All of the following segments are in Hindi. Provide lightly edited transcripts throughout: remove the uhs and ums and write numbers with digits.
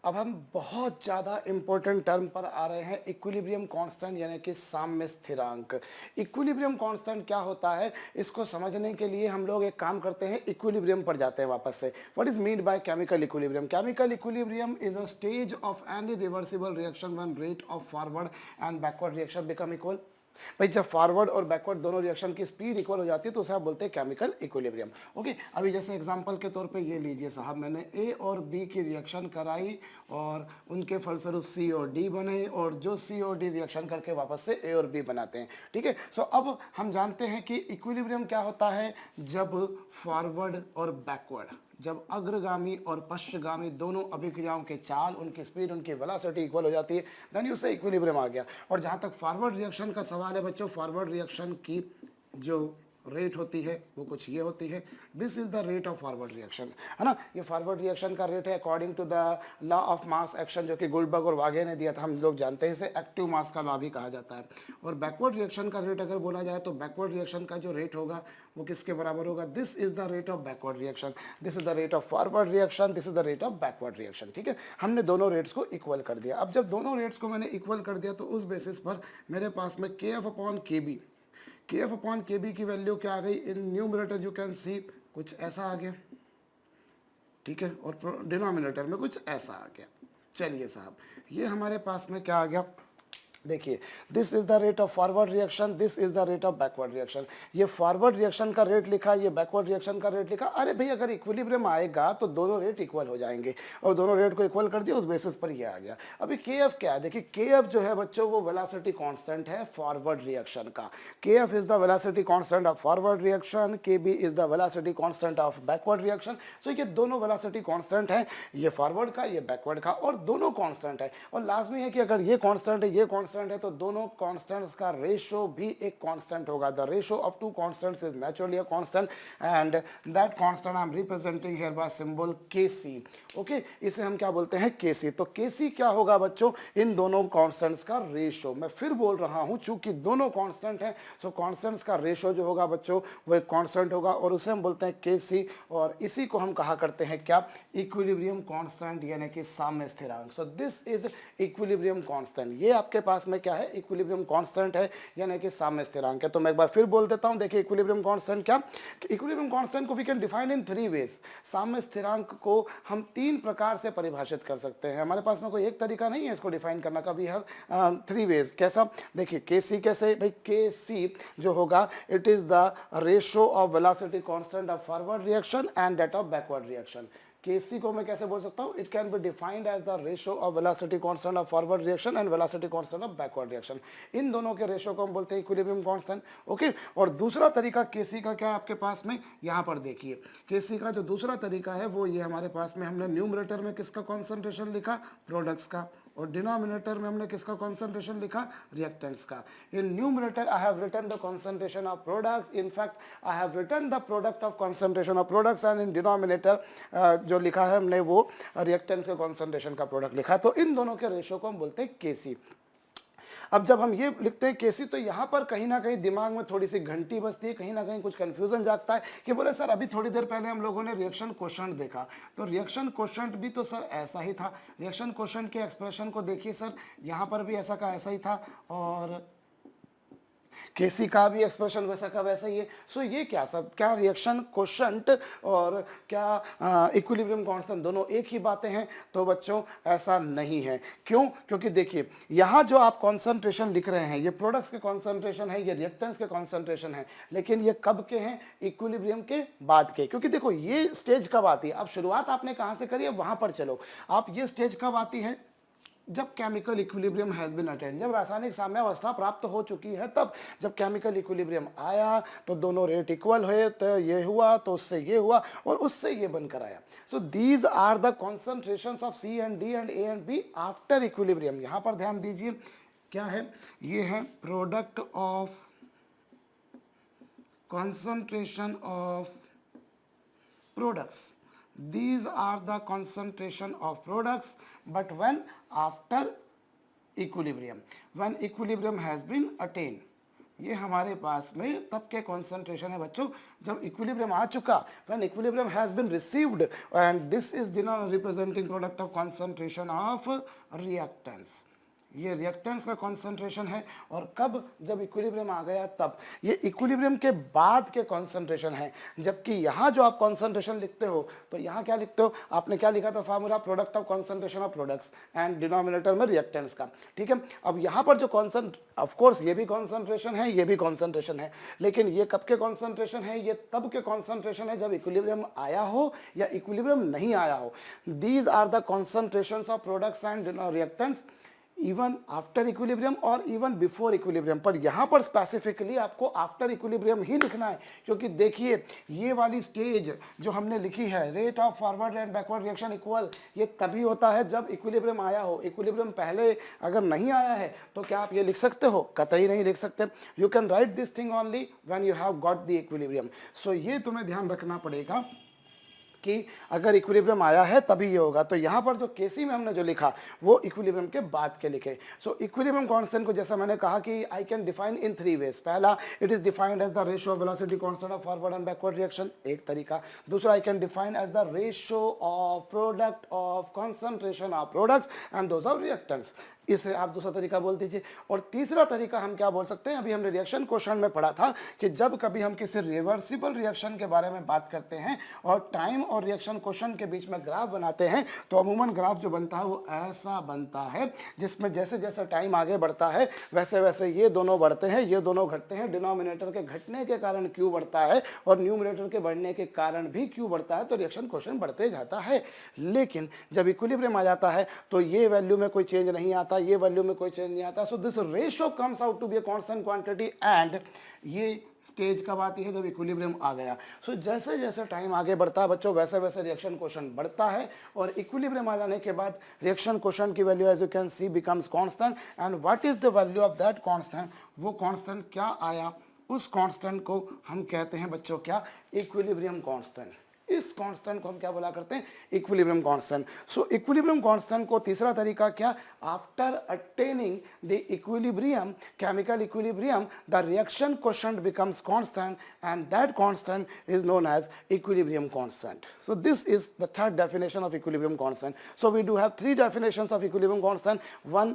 अब हम बहुत ज़्यादा इम्पोर्टेंट टर्म पर आ रहे हैं, इक्विलिब्रियम कांस्टेंट यानी कि साम्य स्थिरांक। इक्विलिब्रियम कांस्टेंट क्या होता है, इसको समझने के लिए हम लोग एक काम करते हैं, इक्विलिब्रियम पर जाते हैं वापस से। What is mean by chemical equilibrium? Chemical equilibrium is a stage of any reversible reaction when rate of forward and backward reaction become equal. भाई जब फॉरवर्ड और बैकवर्ड दोनों रिएक्शन की स्पीड इक्वल हो जाती है तो उसे आप बोलते हैं केमिकल इक्विलिब्रियम। ओके, अभी जैसे एग्जांपल के तौर पे ये लीजिए साहब, मैंने ए और बी की रिएक्शन कराई और उनके फलस्वरूप सी और डी बने, और जो सी और डी रिएक्शन करके वापस से ए और बी बनाते हैं। ठीक है, सो अब हम जानते हैं कि इक्विलिब्रियम क्या होता है, जब फॉरवर्ड और बैकवर्ड, जब अग्रगामी और पश्चगामी दोनों अभिक्रियाओं के चाल, उनकी स्पीड, उनकी वेलोसिटी इक्वल हो जाती है, देन उससे इक्विलिब्रियम आ गया। और जहां तक फॉरवर्ड रिएक्शन का सवाल है बच्चों, फॉरवर्ड रिएक्शन की जो रेट होती है वो कुछ ये होती है, this is the rate of forward reaction, है ना। ये फॉरवर्ड रिएक्शन का रेट है according to the law of mass action, जो कि गुल्डबर्ग और वागे ने दिया था, हम लोग जानते हैं इसे एक्टिव मास का लॉ भी कहा जाता है। और बैकवर्ड रिएक्शन का रेट अगर बोला जाए तो बैकवर्ड रिएक्शन का जो रेट होगा वो किसके बराबर होगा, this is the rate of backward reaction, this is the rate of forward reaction, this is the rate of backward reaction. ठीक है, हमने दोनों रेट्स को इक्वल कर दिया। अब जब दोनों रेट्स को मैंने इक्वल कर दिया तो उस बेसिस पर मेरे पास में के एफ अपॉन के बी, के एफ अपॉन के बी की वैल्यू क्या आ गई, इन न्यूमरेटर यू कैन सी कुछ ऐसा आ गया, ठीक है, और डिनोमिनेटर में कुछ ऐसा आ गया। चलिए साहब, ये हमारे पास में क्या आ गया, देखिए, this is the rate of forward reaction, this is the rate of backward reaction. ये फॉरवर्ड रिएक्शन का रेट लिखा, ये बैकवर्ड रिएक्शन का रेट लिखा। अरे भाई अगर इक्विलिब्रियम आएगा तो दोनों रेट इक्वल हो जाएंगे, और दोनों रेट को इक्वल कर दिया, उस बेसिस पर ये आ गया। अभी के एफ क्या है, देखिए के एफ जो है बच्चों वो वेलोसिटी कांस्टेंट है फॉरवर्ड रिएक्शन का। K F is the velocity constant of forward reaction, K B is the velocity constant of backward reaction. So ये दोनों वेलोसिटी कांस्टेंट है, ये फॉरवर्ड का, ये बैकवर्ड का, और दोनों कांस्टेंट है। और लाजमी है कि अगर ये कांस्टेंट है, ये कांस्टेंट है, तो दोनों कांस्टेंट्स का रेशो भी एक कांस्टेंट होगा। The ratio of two constants is naturally a constant and that constant I am representing here by symbol Kc। Okay, इसे हम क्या बोलते हैं, Kc। तो Kc क्या होगा बच्चों, इन दोनों कांस्टेंट्स का रेशो। मैं फिर बोल रहा हूं, चूंकि दोनों कांस्टेंट हैं, सो कांस्टेंट्स का रेशो जो होगा बच्चों वो एक कांस्टेंट होगा, और उसे हम बोलते हैं Kc, और इसी को हम कहा करते हैं क्या, इक्विलिब्रियम कांस्टेंट यानी कि साम्य स्थिरांक। सो दिस इज इक्विलिब्रियम कांस्टेंट। ये आपके पास में क्या है, इक्विलिब्रियम कांस्टेंट है यानी कि साम्य स्थिरांक है। तो मैं एक बार फिर बोल देता हूं, देखिए इक्विलिब्रियम कांस्टेंट क्या, इक्विलिब्रियम कांस्टेंट को we can define in three ways. साम्य स्थिरांक को हम तीन प्रकार से परिभाषित कर सकते हैं। हमारे पास में कोई एक तरीका नहीं है इसको डिफाइन करने का, वी हैव थ्री वेज। कैसा, देखिए Kc कैसे, भाई Kc जो होगा it is the ratio of velocity constant of forward reaction and that of backward reaction. Kc को मैं कैसे बोल सकता हूँ, it can be defined as the ratio of velocity constant of forward reaction and velocity constant of backward reaction. इन दोनों के रेशो को हम बोलते हैं इक्विलिब्रियम कांस्टेंट। ओके, और दूसरा तरीका Kc का क्या है आपके पास में, यहाँ पर देखिए Kc का जो दूसरा तरीका है वो ये हमारे पास में, हमने न्यूमरेटर में किसका कॉन्सेंट्रेशन लिखा, प्रोडक्ट्स का, और डिनोमिनेटर में हमने किसका कॉन्सेंट्रेशन लिखा, रिएक्टेंट्स का। In numerator I have written the concentration of products, in fact I have written the product of concentration of products, and in denominator जो लिखा है हमने वो रिएक्टेंट्स के कॉन्सेंट्रेशन का प्रोडक्ट लिखा है। तो इन दोनों के रेशो को हम बोलते हैं Kc। अब जब हम ये लिखते हैं Kc तो यहाँ पर कहीं ना कहीं दिमाग में थोड़ी सी घंटी बजती है, कहीं ना कहीं कुछ कंफ्यूजन जागता है कि बोले सर अभी थोड़ी देर पहले हम लोगों ने रिएक्शन क्वोशंट देखा, तो रिएक्शन क्वोशंट भी तो सर ऐसा ही था। रिएक्शन क्वोशंट के एक्सप्रेशन को देखिए सर, यहाँ पर भी ऐसा का ऐसा ही था, और Kc का भी एक्सप्रेशन वैसा का वैसा ही है। सो ये क्या सब, क्या रिएक्शन क्वोशंट और क्या इक्विलिब्रियम कांस्टेंट दोनों एक ही बातें हैं? तो बच्चों ऐसा नहीं है। क्यों? क्योंकि देखिए यहाँ जो आप कॉन्सेंट्रेशन लिख रहे हैं ये प्रोडक्ट्स के कॉन्सेंट्रेशन है, ये रिएक्टेंट्स के कॉन्सेंट्रेशन है, लेकिन ये कब के हैं, इक्विलिब्रियम के बाद के। क्योंकि देखो ये स्टेज कब आती है, अब शुरुआत आपने कहाँ से करी है वहां पर चलो। आप ये स्टेज कब आती है, जब chemical equilibrium has been attained, जब रासायनिक साम्यावस्था प्राप्त हो चुकी है तब। जब केमिकल इक्विलिब्रियम आया तो दोनों रेट इक्वल हुए, तो ये हुआ, तो उससे ये हुआ, और उससे ये बनकर आया। So these are the concentrations of C and D and A and B after equilibrium. यहां पर ध्यान दीजिए क्या है, ये है product of concentration of products. These are the concentration of products, but when after equilibrium, when equilibrium has been attained, ये हमारे पास में तब के कॉन्सेंट्रेशन है बच्चों जब इक्विलिब्रियम आ चुका, when equilibrium has been received, and this is representing product of concentration of reactants. ये रिएक्टेंट्स का कॉन्सेंट्रेशन है। और कब, जब इक्विलिब्रियम आ गया तब। ये इक्विलिब्रियम के बाद के कॉन्सेंट्रेशन है। जबकि यहाँ जो आप कॉन्सेंट्रेशन लिखते हो तो यहाँ क्या लिखते हो, आपने क्या लिखा था formula, product of concentration of products and denominator में रिएक्टेंट्स का, ठीक है। अब यहाँ पर जो ऑफ कोर्स ये भी कॉन्सेंट्रेशन है, ये भी कॉन्सेंट्रेशन है, लेकिन ये कब के कॉन्सेंट्रेशन है, ये तब के कॉन्सेंट्रेशन है जब इक्विलिब्रियम आया हो या इक्विलिब्रियम नहीं आया हो। These are the concentrations of products and reactants even after equilibrium और इवन बिफोर इक्विलिब्रियम। पर यहाँ पर स्पेसिफिकली आपको आफ्टर इक्विलिब्रियम ही लिखना है, क्योंकि देखिए ये वाली स्टेज जो हमने लिखी है, rate of forward and backward reaction equal, ये तभी होता है जब इक्विलिब्रियम आया हो। इक्विलिब्रियम पहले अगर नहीं आया है तो क्या आप ये लिख सकते हो? कतई नहीं लिख सकते। You can write this thing only when you have got the equilibrium. So ये तुम्हें ध्यान रखना पड़ेगा कि अगर इक्विलिब्रियम आया है तभी ये होगा। तो यहाँ पर जो केसी में हमने जो लिखा वो इक्विलिब्रियम के बाद के लिखे। सो इक्विलिब्रियम कांस्टेंट को जैसा मैंने कहा कि I can define in 3 ways. पहला, it is defined as the ratio of velocity constant of forward and backward reaction, एक तरीका। दूसरा, I can define as the ratio of product of concentration of products and those of reactants, इसे आप दूसरा तरीका बोल दीजिए। और तीसरा तरीका हम क्या बोल सकते हैं, अभी हमने रिएक्शन क्वेश्चन में पढ़ा था कि जब कभी हम किसी रिवर्सिबल रिएक्शन के बारे में बात करते हैं और टाइम और रिएक्शन क्वेश्चन के बीच में ग्राफ बनाते हैं तो अमूमन ग्राफ जो बनता है वो ऐसा बनता है, जिसमें जैसे जैसे टाइम आगे बढ़ता है वैसे वैसे ये दोनों बढ़ते हैं, ये दोनों घटते हैं। डिनोमिनेटर के घटने के कारण क्यू बढ़ता है और न्यूमरेटर के बढ़ने के कारण भी क्यू बढ़ता है, तो रिएक्शन क्वेश्चन बढ़ते जाता है। लेकिन जब इक्विलिब्रियम आ जाता है तो ये वैल्यू में कोई चेंज नहीं आता, ये वैल्यू में कोई चेंज नहीं आता। So this ratio comes out to be a constant quantity and ये स्टेज कब आती है, जब इक्विलिब्रियम आ गया। सो जैसे जैसे टाइम आगे बढ़ता है बच्चों वैसे वैसे रिएक्शन क्वेश्चन बढ़ता है और इक्विलिब्रियम आ जाने के बाद रिएक्शन क्वेश्चन की value as you can see becomes constant. And what is the value of that constant, वो कांस्टेंट क्या आया, उस कांस्टेंट को हम कहते हैं बच्चों क्या, इक्विलिब्रियम कांस्टेंट। इस कांस्टेंट को हम क्या बोला करते हैं, equilibrium constant. So equilibrium constant को तीसरा तरीका क्या, after attaining the equilibrium, chemical equilibrium, the reaction quotient becomes constant and that constant is known as equilibrium constant. So this is the third definition of equilibrium constant. So we do have 3 definitions of equilibrium constant. One,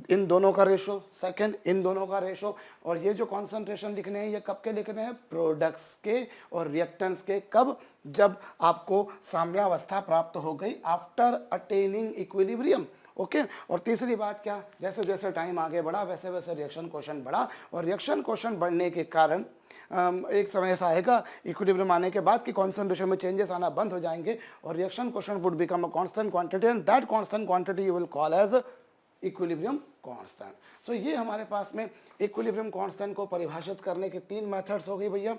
इन दोनों का रेशो, सेकंड इन दोनों का रेशो, और ये जो कॉन्सेंट्रेशन लिखने हैं ये कब के लिखने हैं, प्रोडक्ट्स के और रिएक्टेंट्स के। कब, जब आपको साम्यावस्था प्राप्त हो गई, आफ्टर अटेनिंग इक्विलिब्रियम। ओके। और तीसरी बात क्या, जैसे जैसे टाइम आगे बढ़ा वैसे वैसे रिएक्शन क्वोशिएंट बढ़ा और रिएक्शन क्वोशिएंट बढ़ने के कारण एक समय ऐसा आएगा इक्विलिब्रियम आने के बाद कि कॉन्सेंट्रेशन में चेंजेस आना बंद हो जाएंगे और reaction quotient would become a constant quantity and that constant quantity you will call as equilibrium constant. So ये हमारे पास में इक्विलिब्रियम कांस्टेंट को परिभाषित करने के 3 मेथड्स हो गई भैया।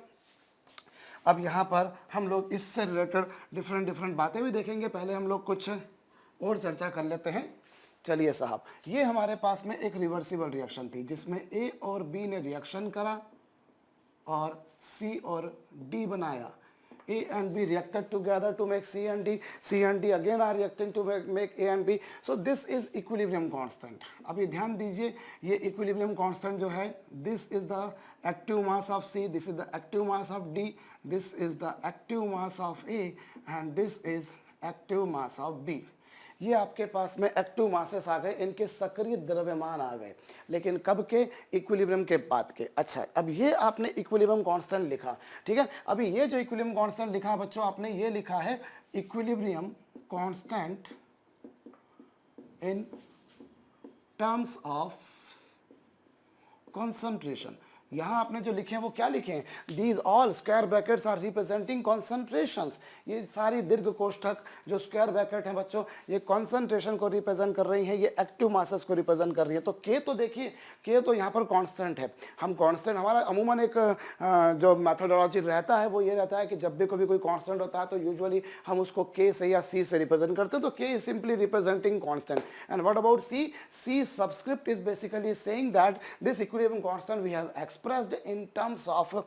अब यहाँ पर हम लोग इससे रिलेटेड डिफरेंट बातें भी देखेंगे। पहले हम लोग कुछ और चर्चा कर लेते हैं। चलिए साहब, ये हमारे पास में एक रिवर्सिबल रिएक्शन थी जिसमें ए और बी ने रिएक्शन करा और सी और डी बनाया। A and B reacted together to make C and D. C and D again are reacting to make A and B. So this is equilibrium constant. अब ये ध्यान दीजिए, ये equilibrium constant जो है, this is the active mass of C, this is the active mass of D, this is the active mass of A, and this is active mass of B. ये आपके पास में एक्टिव मासेस आ गए, इनके सक्रिय द्रव्यमान आ गए, लेकिन कब के, इक्विलिब्रियम के बाद के। अच्छा, अब ये आपने इक्विलिब्रियम कांस्टेंट लिखा, ठीक है। अभी ये जो इक्विलिब्रियम कांस्टेंट लिखा बच्चों, आपने ये लिखा है equilibrium constant in terms of concentration. यहाँ आपने जो लिखे हैं वो क्या लिखे हैं, these all square brackets are representing concentrations. ये सारी दीर्घ कोष्ठक जो स्क्वायर ब्रैकेट हैं बच्चों, ये कॉन्सेंट्रेशन को रिप्रेजेंट कर रही हैं, ये एक्टिव मासेस को रिप्रेजेंट कर रही है। तो के तो देखिए, के तो यहाँ पर कांस्टेंट है। हम कांस्टेंट, हमारा अमूमन एक जो मेथोडोलॉजी रहता है वो ये रहता है कि जब भी कभी कोई कांस्टेंट होता है तो यूजुअली हम उसको के से या सी से रिप्रेजेंट करते हैं। तो K is simply representing constant. And what about C, C subscript is basically saying that this equilibrium constant we have expressed in terms of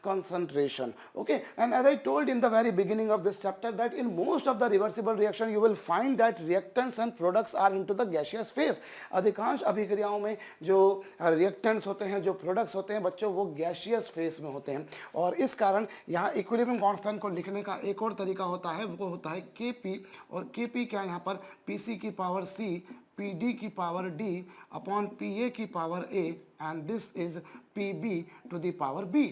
concentration. Okay, and as I told in the very beginning of this chapter that in most of the reversible reaction you will find that reactants and products are into the gaseous phase. अधिकांश अभिक्रियाओं में जो रिएक्टेंट्स होते हैं, जो प्रोडक्ट्स होते हैं बच्चों, वो गैसियस फेज में होते हैं। और इस कारण यहाँ इक्विलिब्रियम कांस्टेंट को लिखने का एक और तरीका होता है, वो होता है Kp, और Kp क्या है यहाँ पर Pc की पावर C, Pd की पावर D अपॉन Pa की power A, and this is Pb to the power B।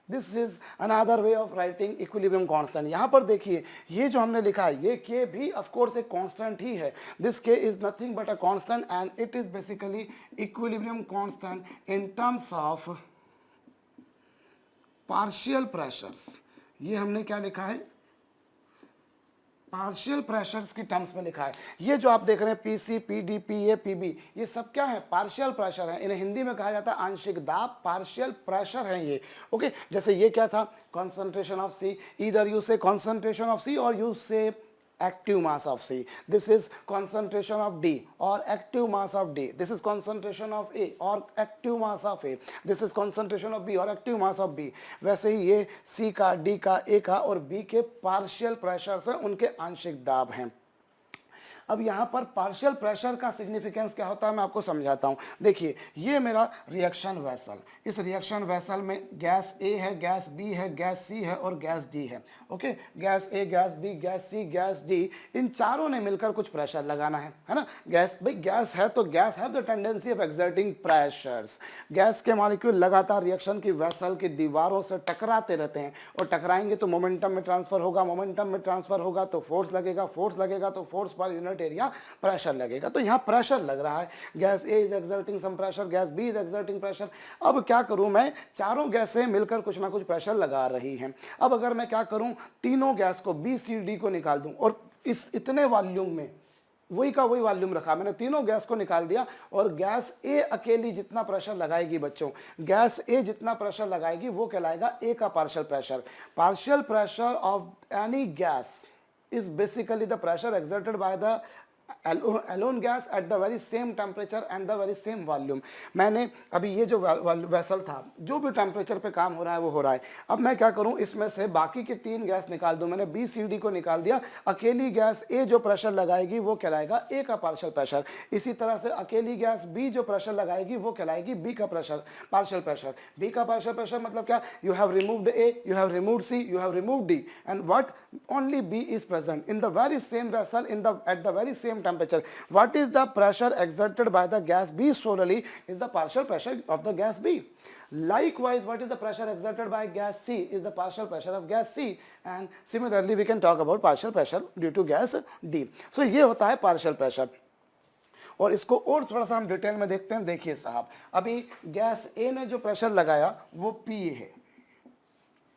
This is another way of writing equilibrium constant. यहाँ पर देखिए ये जो हमने लिखा है ये के भी ऑफ कोर्स एक कांस्टेंट ही है। दिस के is nothing but a constant and it is basically equilibrium constant in terms of partial pressures. ये हमने क्या लिखा है, पार्शियल प्रेशर्स की टर्म्स में लिखा है। ये जो आप देख रहे हैं पीसी, पीडी, पीए, पीबी, ये सब क्या है, पार्शियल प्रेशर है। इन्हें हिंदी में कहा जाता है आंशिक दाब, पार्शियल प्रेशर है ये। ओके, जैसे ये क्या था, concentration of C, either you say concentration of C or you say active mass of C. This is concentration of D or active mass of D. This is concentration of A or active mass of A. This is concentration of B or active mass of B. वैसे ही ये C का, D का, A का और B के पार्शियल प्रेशर्स हैं, उनके आंशिक दाब हैं। अब यहाँ पर पार्शियल प्रेशर का सिग्निफिकेंस क्या होता है मैं आपको समझाता हूँ। देखिए ये मेरा रिएक्शन वेसल, इस रिएक्शन वेसल में गैस ए है, गैस बी है, गैस सी है और गैस डी है। Okay, gas A, gas B, gas C, gas D, इन चारों ने मिलकर कुछ प्रेशर लगाना है ना। गैस, भाई गैस है तो guys have the tendency of exerting pressures. Gas के मॉलिक्यूल लगातार रिएक्शन की वेसल की दीवारों से टकराते रहते हैं, और टकराएंगे तो मोमेंटम में ट्रांसफर होगा, मोमेंटम में ट्रांसफर होगा तो फोर्स लगेगा, फोर्स लगेगा तो force per unit area pressure लगेगा। तो यहां प्रेशर लग रहा है, gas A is exerting some pressure, gas B is exerting pressure. अब क्या करूं मैं, चारों गैसें मिलकर कुछ ना कुछ प्रेशर लगा रही हैं। अब अगर मैं क्या करूं, तीनों गैस को बी सी डी को निकाल दूं, और इस इतने वॉल्यूम में वही का वही वॉल्यूम रखा, मैंने तीनों गैस को निकाल दिया, और गैस ए अकेली जितना प्रेशर लगाएगी बच्चों, गैस ए जितना प्रेशर लगाएगी वो कहलाएगा ए का partial pressure. Partial pressure of any gas is basically the pressure exerted by the alone gas at the very same temperature and the very same volume। मैंने अभी ये जो वेसल था, जो भी टेम्परेचर पे काम हो रहा है वो हो रहा है। अब मैं क्या करूं, इसमें से बाकी के तीन गैस निकाल दूं। मैंने बी सी डी को निकाल दिया, अकेली गैस ए जो प्रेशर लगाएगी वो कहलाएगा ए का पार्शियल प्रेशर। इसी तरह से अकेली गैस बी जो प्रेशर लगाएगी वो कहलाएगी बी का प्रेशर, पार्शियल प्रेशर। बी का पार्शियल प्रेशर मतलब क्या, you have removed A, you have removed C, you have removed D, and what, only B is present in the very same vessel at the very same temperature. What is the pressure exerted by the gas B solely is the partial pressure of the gas B. Likewise, what is the pressure exerted by gas C is the partial pressure of gas C, and similarly we can talk about partial pressure due to gas D. So ये होता है partial pressure। और इसको और थोड़ा सा हम डिटेल में देखते हैं। देखिए साहब, अभी गैस A ने जो प्रेशर लगाया वो PA है,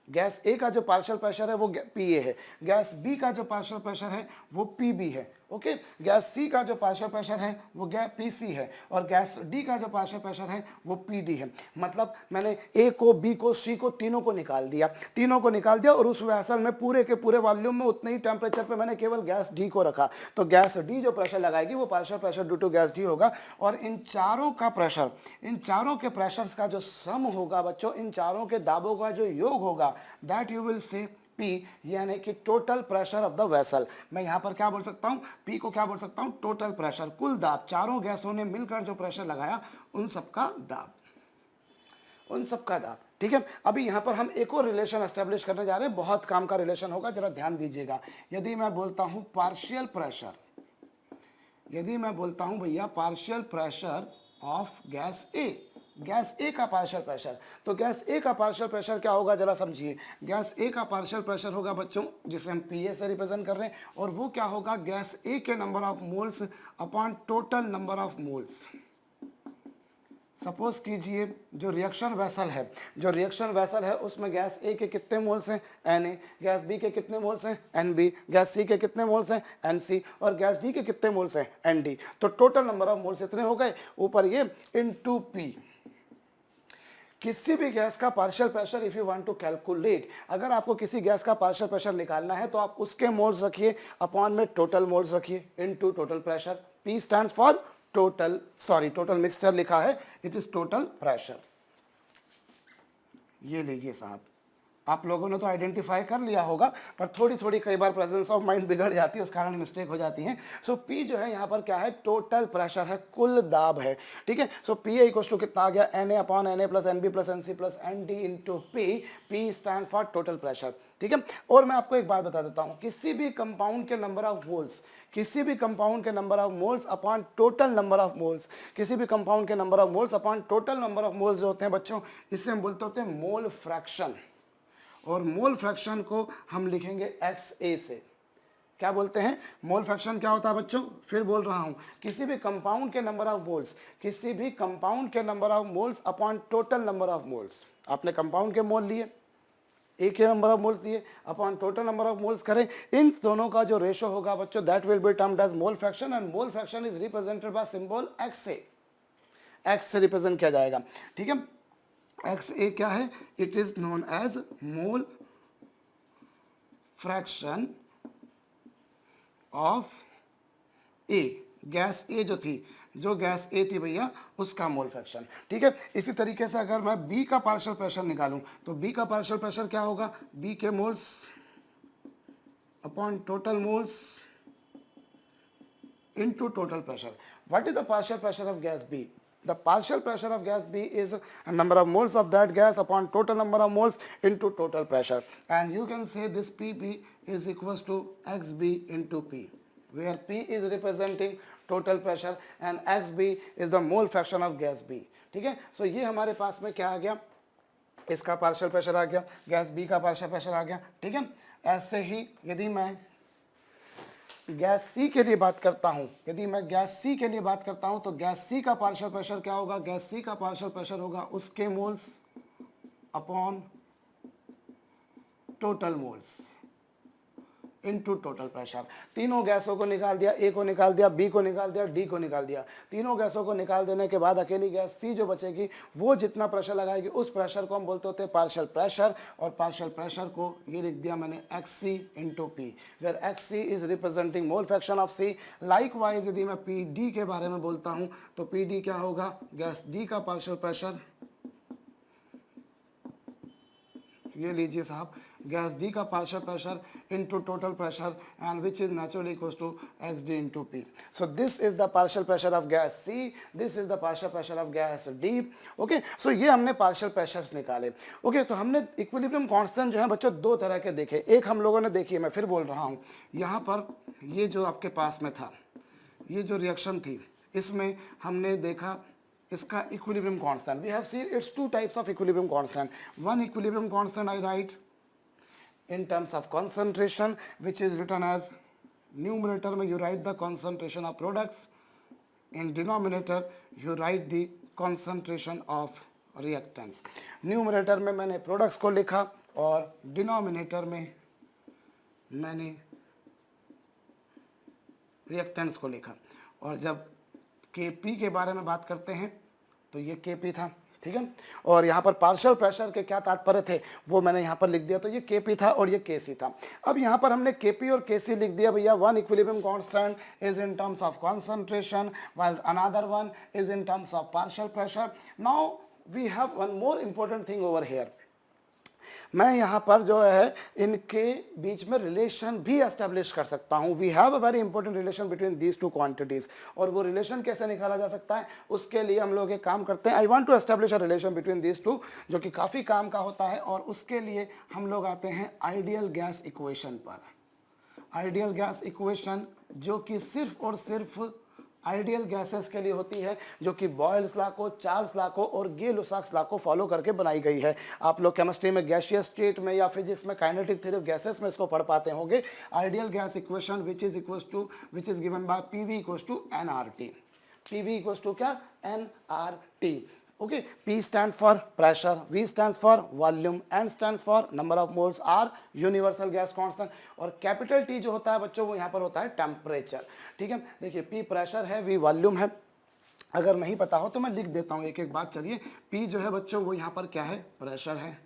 गैस ए का जो पार्शियल प्रेशर है वो पीए है, गैस बी का जो पार्शियल प्रेशर है वो पीबी है। ओके, गैस सी का जो पार्शियल प्रेशर है वो पीसी है, और गैस डी का जो पार्शियल प्रेशर है वो पीडी है। मतलब मैंने ए को, बी को, सी को, तीनों को निकाल दिया, और उस वेसल में पूरे के पूरे वॉल्यूम में उतने ही टेम्परेचर पे मैंने केवल गैस डी को रखा। तो गैस डी जो प्रेशर लगाएगी वो partial pressure due to gas D होगा, और इन चारों का प्रेशर, इन चारों के प्रेशर्स का जो सम होगा बच्चों, इन चारों के दाबों का जो योग होगा, that you will say P, यानी कि total pressure of the vessel. मैं यहां पर क्या बोल सकता हूं, P को क्या बोल सकता हूं, टोटल प्रेशर, कुल दाब, चारों गैसों ने मिलकर जो प्रेशर लगाया उन सबका दाब, उन सबका दाब। ठीक है, अभी यहां पर हम एक और रिलेशन एस्टेब्लिश करने जा रहे हैं, बहुत काम का रिलेशन होगा, जरा ध्यान दीजिएगा। यदि मैं बोलता हूं पार्शियल प्रेशर, यदि मैं बोलता हूं भैया partial pressure of gas A, gas A का पार्शियल प्रेशर, तो गैस ए का पार्शियल प्रेशर क्या होगा जरा समझिए। गैस ए का पार्शियल प्रेशर होगा बच्चों, जिसे हम पीए से रिप्रेजेंट कर रहे हैं, और वो क्या होगा, गैस ए के number of moles upon total number of moles. Suppose कीजिए जो रिएक्शन वेसल है उसमें गैस ए के कितने मोल्स हैं, Na, गैस बी के कितने मोल्स हैं, Nb, गैस सी के कितने मोल्स हैं, Nc, और गैस डी के कितने मोल्स हैं, Nd। तो टोटल नंबर ऑफ मोल्स इतने हो गए, ऊपर ये इनटू पी। किसी भी गैस का partial pressure if you want to calculate, अगर आपको किसी गैस का पार्शियल प्रेशर निकालना है तो आप उसके मोल्स रखिए, अपॉन में टोटल मोल्स रखिए, into total pressure. P stands for total mixture लिखा है, इट इज टोटल प्रेशर। ये लीजिए साहब, आप लोगों ने तो आइडेंटिफाई कर लिया होगा, पर थोड़ी थोड़ी कई बार प्रेजेंस ऑफ माइंड बिगड़ जाती है, उस कारण मिस्टेक हो जाती है। सो पी जो है यहाँ पर क्या है, टोटल प्रेशर है, कुल दाब है, ठीक है। सो पी इक्वल टू कितना आ गया, n A upon n A plus n B plus n C plus n D into P, P stand for total pressure, ठीक है। और मैं आपको एक बात बता देता हूँ, किसी भी कंपाउंड के नंबर ऑफ मोल्स, किसी भी कंपाउंड के number of moles upon total number of moles, किसी भी कंपाउंड के number of moles upon total number of moles जो होते हैं बच्चों, इससे हम बोलते होते हैं मोल फ्रैक्शन। और मोल फ्रैक्शन को हम लिखेंगे एक्स ए से। क्या बोलते हैं, मोल फ्रैक्शन क्या होता है बच्चों, फिर बोल रहा हूं, किसी भी कंपाउंड के नंबर ऑफ मोल्स, किसी भी कंपाउंड के number of moles upon total number of moles. आपने कंपाउंड के मोल लिए, एक के नंबर ऑफ मोल्स लिए, upon total number of moles करें, इन दोनों का जो रेशो होगा बच्चों, that will be termed as mole fraction, and mole fraction is represented by symbol x से, एक्स से रिप्रेजेंट किया जाएगा, ठीक है। एक्स ए क्या है, it is known as mole fraction of A, gas ए जो थी, जो गैस ए थी भैया, उसका मोल फ्रैक्शन, ठीक है। इसी तरीके से अगर मैं बी का पार्शियल प्रेशर निकालूं, तो बी का पार्शियल प्रेशर क्या होगा, बी के moles upon total moles into total pressure. What is the partial pressure of gas B? The partial pressure of gas B is a number of moles of that gas upon total number of moles into total pressure. And you can say this PB is equals to XB into P, where P is representing total pressure and XB is the mole fraction of gas B. ठीक है, सो ये हमारे पास में क्या आ गया, इसका पार्शियल प्रेशर आ गया, गैस बी का पार्शियल प्रेशर आ गया, ठीक है। ऐसे ही यदि मैं गैस सी के लिए बात करता हूं, यदि मैं गैस सी के लिए बात करता हूं, तो गैस सी का पार्शियल प्रेशर क्या होगा, गैस सी का पार्शियल प्रेशर होगा उसके moles upon total moles into total pressure. तीनों गैसों को निकाल दिया, ए को निकाल दिया, बी को निकाल दिया, डी को निकाल दिया। तीनों गैसों को निकाल देने के बाद अकेली गैस सी जो बचेगी, वो जितना प्रेशर लगाएगी, उस प्रेशर को हम बोलते होते हैं पार्शियल प्रेशर, और पार्शियल प्रेशर को ये लिख दिया मैंने x C into P, where x C is representing mole fraction of C. Likewise यदि मैं पी डी के बारे में बोलता हूँ, तो पी डी क्या होगा, गैस डी का पार्शियल प्रेशर, ये लीजिए साहब, गैस डी का partial pressure into total pressure, and which is naturally equals to X D into P. So this is the partial pressure of gas C, this is the partial pressure of gas D. Okay, so ये हमने पार्शियल प्रेशर्स निकाले। ओके, तो हमने इक्विलिब्रियम कांस्टेंट जो है बच्चों दो तरह के देखे। एक हम लोगों ने देखी है, मैं फिर बोल रहा हूँ, यहाँ पर ये जो आपके पास में था, ये जो रिएक्शन थी, इसमें हमने देखा इसका equilibrium constant. We have seen its two types of equilibrium constant. One equilibrium constant I write in terms of concentration, which is written as, numerator में you write the concentration of products, in denominator you write the concentration of reactants। numerator में मैंने products को लिखा और denominator में मैंने reactants को लिखा। और जब Kp के बारे में बात करते हैं तो ये Kp था, ठीक है। और यहाँ पर पार्शियल प्रेशर के क्या तात्पर्य थे वो मैंने यहाँ पर लिख दिया, तो ये Kp था और ये Kc था। अब यहाँ पर हमने Kp और Kc लिख दिया भैया। One equilibrium constant is in terms of concentration, while another one is in terms of partial pressure. Now we have one more important thing over here. मैं यहाँ पर जो है इनके बीच में रिलेशन भी एस्टेब्लिश कर सकता हूँ। We have a very important relation between these two quantities. और वो रिलेशन कैसे निकाला जा सकता है, उसके लिए हम लोग एक काम करते हैं। I want to establish a relation between these two, जो कि काफ़ी काम का होता है। और उसके लिए हम लोग आते हैं आइडियल गैस इक्वेशन पर। आइडियल गैस इक्वेशन जो कि सिर्फ और सिर्फ आइडियल गैसेस के लिए होती है, जो कि बॉयल्स लॉ को, चार्ल्स लॉ को और गे-लुसाक्स लॉ को फॉलो करके बनाई गई है। आप लोग केमिस्ट्री में गैसियस स्टेट में या फिजिक्स में काइनेटिक थ्योरी ऑफ गैसेस में इसको पढ़ पाते होंगे। Ideal gas equation which is given by PV equals to NRT. PV equals to क्या, NRT. Okay, P stands for pressure, V stands for volume, N stands for number of moles, R universal gas constant, और कैपिटल T जो होता है बच्चों वो यहाँ पर होता है टेम्परेचर। ठीक है, देखिए P प्रेशर है, V वॉल्यूम है। अगर नहीं पता हो तो मैं लिख देता हूँ एक एक बात। चलिए, P जो है बच्चों वो यहाँ पर क्या है, प्रेशर है।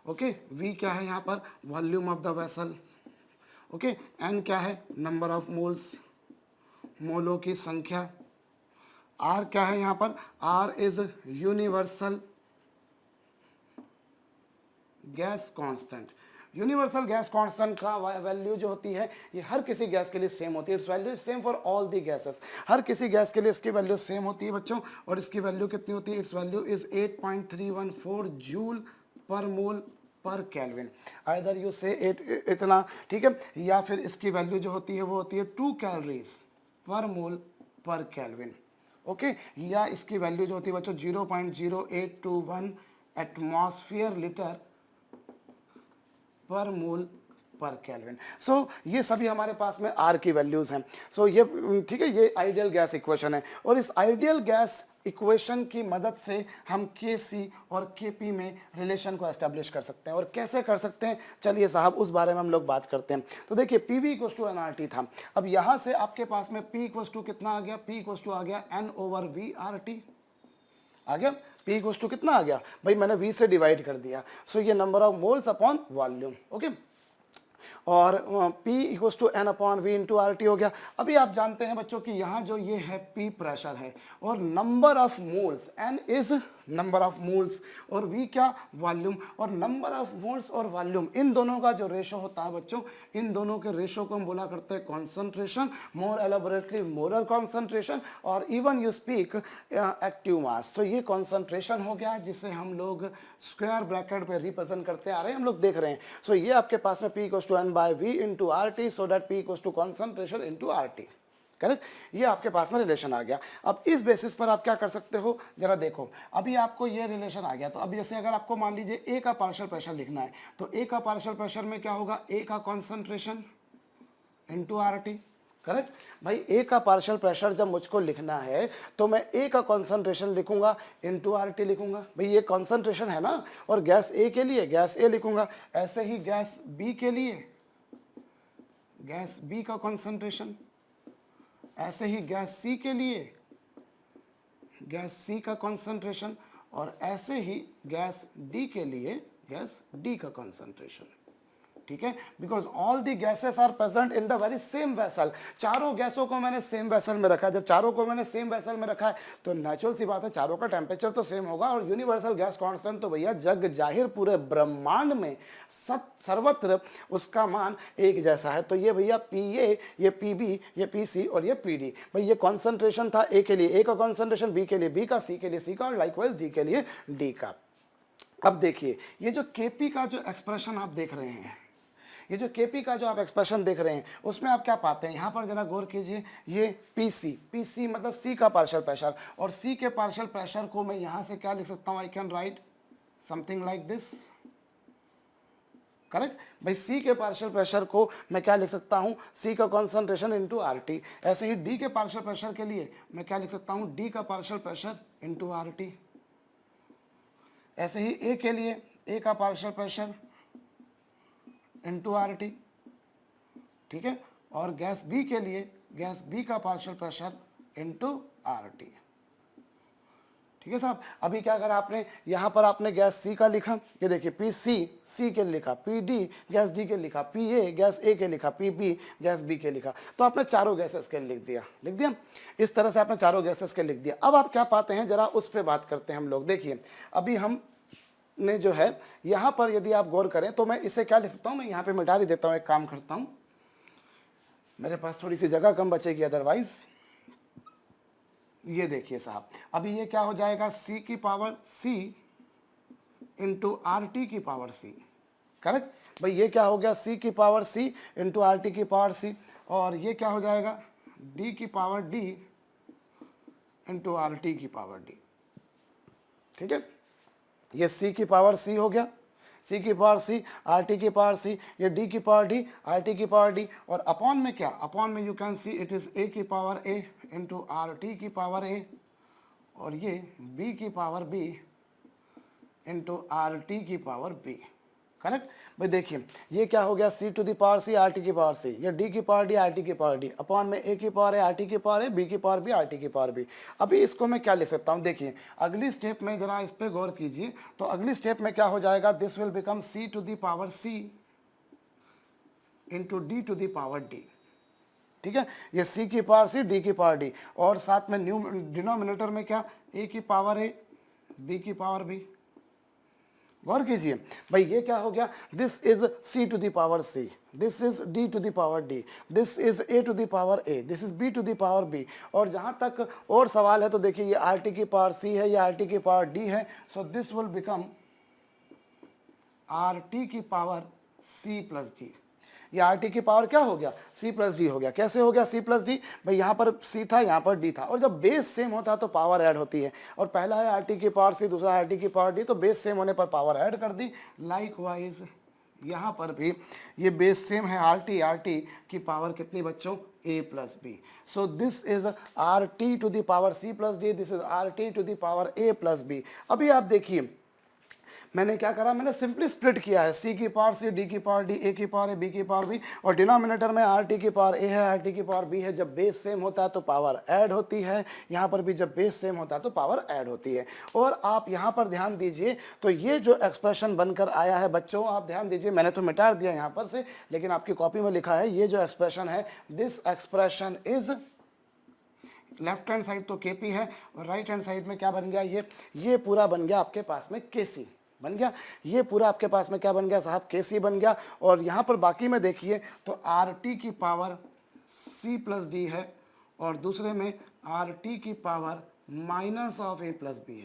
ओके, V क्या है यहाँ पर, volume of the vessel. Okay, N क्या है, नंबर ऑफ मोल्स, मोलों की संख्या। आर क्या है यहाँ पर, R is universal gas constant. Universal gas constant का वैल्यू जो होती है ये हर किसी गैस के लिए सेम होती है। Its value is same for all the gases. हर किसी गैस के लिए इसकी वैल्यू सेम होती है बच्चों, और इसकी वैल्यू कितनी होती है? इट्स वैल्यू इज 8.314 जूल पर मोल पर केल्विन। आइदर यू से इतना, ठीक है, या फिर इसकी वैल्यू जो होती है वो होती है 2 कैलोरीज पर मोल पर केल्विन। ओके, या इसकी वैल्यू जो होती है बच्चों 0.0821 एटमॉस्फेयर लीटर पर मोल पर केल्विन। सो ये सभी हमारे पास में आर की वैल्यूज हैं। सो ये ठीक है, ये आइडियल गैस इक्वेशन है, और इस आइडियल गैस इक्वेशन की मदद से हम Kc और Kp में रिलेशन को एस्टेब्लिश कर सकते हैं। और कैसे कर सकते हैं, चलिए साहब उस बारे में हम लोग बात करते हैं। तो देखिए Pv इक्वल टू nRT था। अब यहां से आपके पास में P इक्वल टू कितना आ गया? P इक्वल टू आ गया N/V RT आ गया। P इक्वल टू कितना आ गया भाई? मैंने V से डिवाइड कर दिया। सो ये number of moles upon volume. Okay, और P equal to N/V into RT हो गया। अभी आप जानते हैं बच्चों कि यहाँ जो ये है P प्रेशर है, और number of moles, N is number of moles, और V क्या? वॉल्यूम। और नंबर ऑफ मोल्स और वॉल्यूम इन दोनों का जो रेशो होता है बच्चों, इन दोनों के रेशो को हम बोला करते हैं कॉन्सेंट्रेशन, मोर एलाबोरेटली मोलर कॉन्सेंट्रेशन, और even you speak active mass. तो ये कॉन्सेंट्रेशन हो गया जिसे हम लोग स्क्वायर ब्रैकेट पे रिप्रेजेंट करते आ रहे हैं, हम लोग देख रहे हैं। सो ये आपके पास में P equal to N/V into RT, so that P equal to concentration into RT। Correct, ये आपके पास में रिलेशन आ गया। अब इस बेसिस पर आप क्या कर सकते हो, जरा देखो। अभी आपको ये रिलेशन आ गया, तो अब जैसे अगर आपको मान लीजिए A का पार्शियल प्रेशर लिखना है, तो A का पार्शियल प्रेशर में क्या होगा? A का कॉन्सेंट्रेशन इंटू RT। करेक्ट भाई, A का पार्शियल प्रेशर जब मुझको लिखना है तो मैं A का कॉन्सेंट्रेशन लिखूंगा इंटू RT लिखूंगा। भाई ये कॉन्सेंट्रेशन है ना, और गैस A के लिए गैस A लिखूंगा। ऐसे ही गैस B के लिए गैस B का कॉन्सेंट्रेशन, ऐसे ही गैस C के लिए गैस C का कॉन्सेंट्रेशन, और ऐसे ही गैस D के लिए गैस D का कॉन्सेंट्रेशन। ठीक है, because all the gases are present in the very same vessel. चारों गैसों को मैंने सेम वेसल में रखा है। जब चारों को मैंने सेम वेसल में रखा है तो नेचुरल सी बात है चारों का टेम्परेचर तो सेम होगा। और यूनिवर्सल गैस कांस्टेंट तो भैया जग जाहिर पूरे ब्रह्मांड में सब सर्वत्र उसका मान एक जैसा है। तो ये भैया PA, ये PB, ये PC और ये PD। भाई ये कॉन्सेंट्रेशन था A के लिए A का कॉन्सेंट्रेशन, B के लिए B का, C के लिए C का, और लाइकवाइज D के लिए D का। अब देखिए ये जो Kp का जो एक्सप्रेशन आप देख रहे हैं, ये जो Kp का जो आप एक्सप्रेशन देख रहे हैं, उसमें आप क्या पाते हैं? यहाँ पर जरा गौर कीजिए, ये PC मतलब C का पार्शियल प्रेशर, और C के पार्शियल प्रेशर को मैं यहाँ से क्या लिख सकता हूँ? I can write something like this. Correct भाई, C के पार्शियल प्रेशर को मैं क्या लिख सकता हूँ? C का कॉन्सेंट्रेशन इंटू RT। ऐसे ही D के पार्शियल प्रेशर के लिए मैं क्या लिख सकता हूँ? D का पार्शियल प्रेशर इंटू RT। ऐसे ही A के लिए A का पार्शियल प्रेशर इंटू RT। ठीक है, और गैस B के लिए गैस B का पार्शियल प्रेशर इंटू RT। ठीक है साहब, अभी क्या करा आपने? यहाँ पर आपने गैस C का लिखा, ये देखिए PC C के लिखा, PD गैस D के लिखा, PA गैस A के लिखा, PB गैस B के लिखा। तो आपने चारों गैसेस के लिख दिया। इस तरह से आपने चारों गैसेस के लिख दिया। अब आप क्या पाते हैं, जरा उस पर बात करते हैं हम लोग। देखिए अभी हम ने जो है यहाँ पर यदि आप गौर करें तो मैं इसे क्या लिख सकता हूँ? मैं यहाँ पे मिटा ही देता हूँ, एक काम करता हूँ, मेरे पास थोड़ी सी जगह कम बचेगी अदरवाइज। ये देखिए साहब, अभी ये क्या हो जाएगा? C की पावर C इंटू RT की पावर C। करेक्ट भाई, ये क्या हो गया? C की पावर C इंटू RT की पावर C, और ये क्या हो जाएगा? D की पावर D इंटू RT की पावर D। ठीक है, ये C की पावर C हो गया, C की पावर C, RT की पावर C, ये D की पावर D, RT की पावर D, और अपॉन में क्या? अपॉन में you can see it is A की पावर A इंटू RT की पावर A, और ये B की पावर B इंटू RT की पावर B। करेक्ट भाई, देखिए ये क्या हो गया? C to the power C RT की पावर C, ये D की पावर D RT की पावर D, अपॉन में A की पावर A RT की पावर A, B की पावर B RT की पावर B। अभी इसको मैं क्या लिख सकता हूँ? देखिए अगली स्टेप में जरा इस पे गौर कीजिए, तो अगली स्टेप में क्या हो जाएगा? This will become C to the power C into D to the power D। ठीक है, ये C की पावर C, D की पावर D, और साथ में डिनोमिनेटर में क्या? A की पावर A, B की पावर B, गौर कीजिए भाई, ये क्या हो गया, this is c to the power c, this is d to the power d, this is a to the power a, this is b to the power b। और जहां तक और सवाल है तो देखिए ये rt की पावर c है, ये rt की पावर d है, so this will become rt की पावर c प्लस d। ये rt की पावर क्या हो गया, c प्लस डी हो गया। कैसे हो गया c प्लस डी, भाई यहाँ पर c था, यहाँ पर d था, और जब बेस सेम होता है तो पावर ऐड होती है, और पहला है rt की पावर c, दूसरा rt की पावर d, तो बेस सेम होने पर पावर ऐड कर दी। लाइकवाइज यहाँ पर भी ये बेस सेम है, rt की पावर कितनी बच्चों, a plus B. So this is rt to the power c plus D, this is rt to the power a plus B. अभी आप देखिए मैंने क्या करा, मैंने सिंपली स्प्लिट किया है, c की पावर c, d की पावर d, a की पावर a, b की पावर b, और डिनोमिनेटर में rt की पावर a है, rt की पावर b है। जब बेस सेम होता है तो पावर ऐड होती है, यहाँ पर भी जब बेस सेम होता है तो पावर ऐड होती है। और आप यहाँ पर ध्यान दीजिए, तो ये जो एक्सप्रेशन बनकर आया है बच्चों, आप ध्यान दीजिए, मैंने तो मिटा दिया यहाँ पर से, लेकिन आपकी कॉपी में लिखा है ये जो एक्सप्रेशन है, this expression is, left hand side तो kp है और राइट हैंड साइड में क्या बन गया, ये पूरा बन गया आपके पास में kc बन गया, ये पूरा आपके पास में क्या बन गया साहब, kc बन गया। और यहाँ पर बाकी में देखिए तो rt की पावर c प्लस डी है, और दूसरे में rt की power minus of a plus B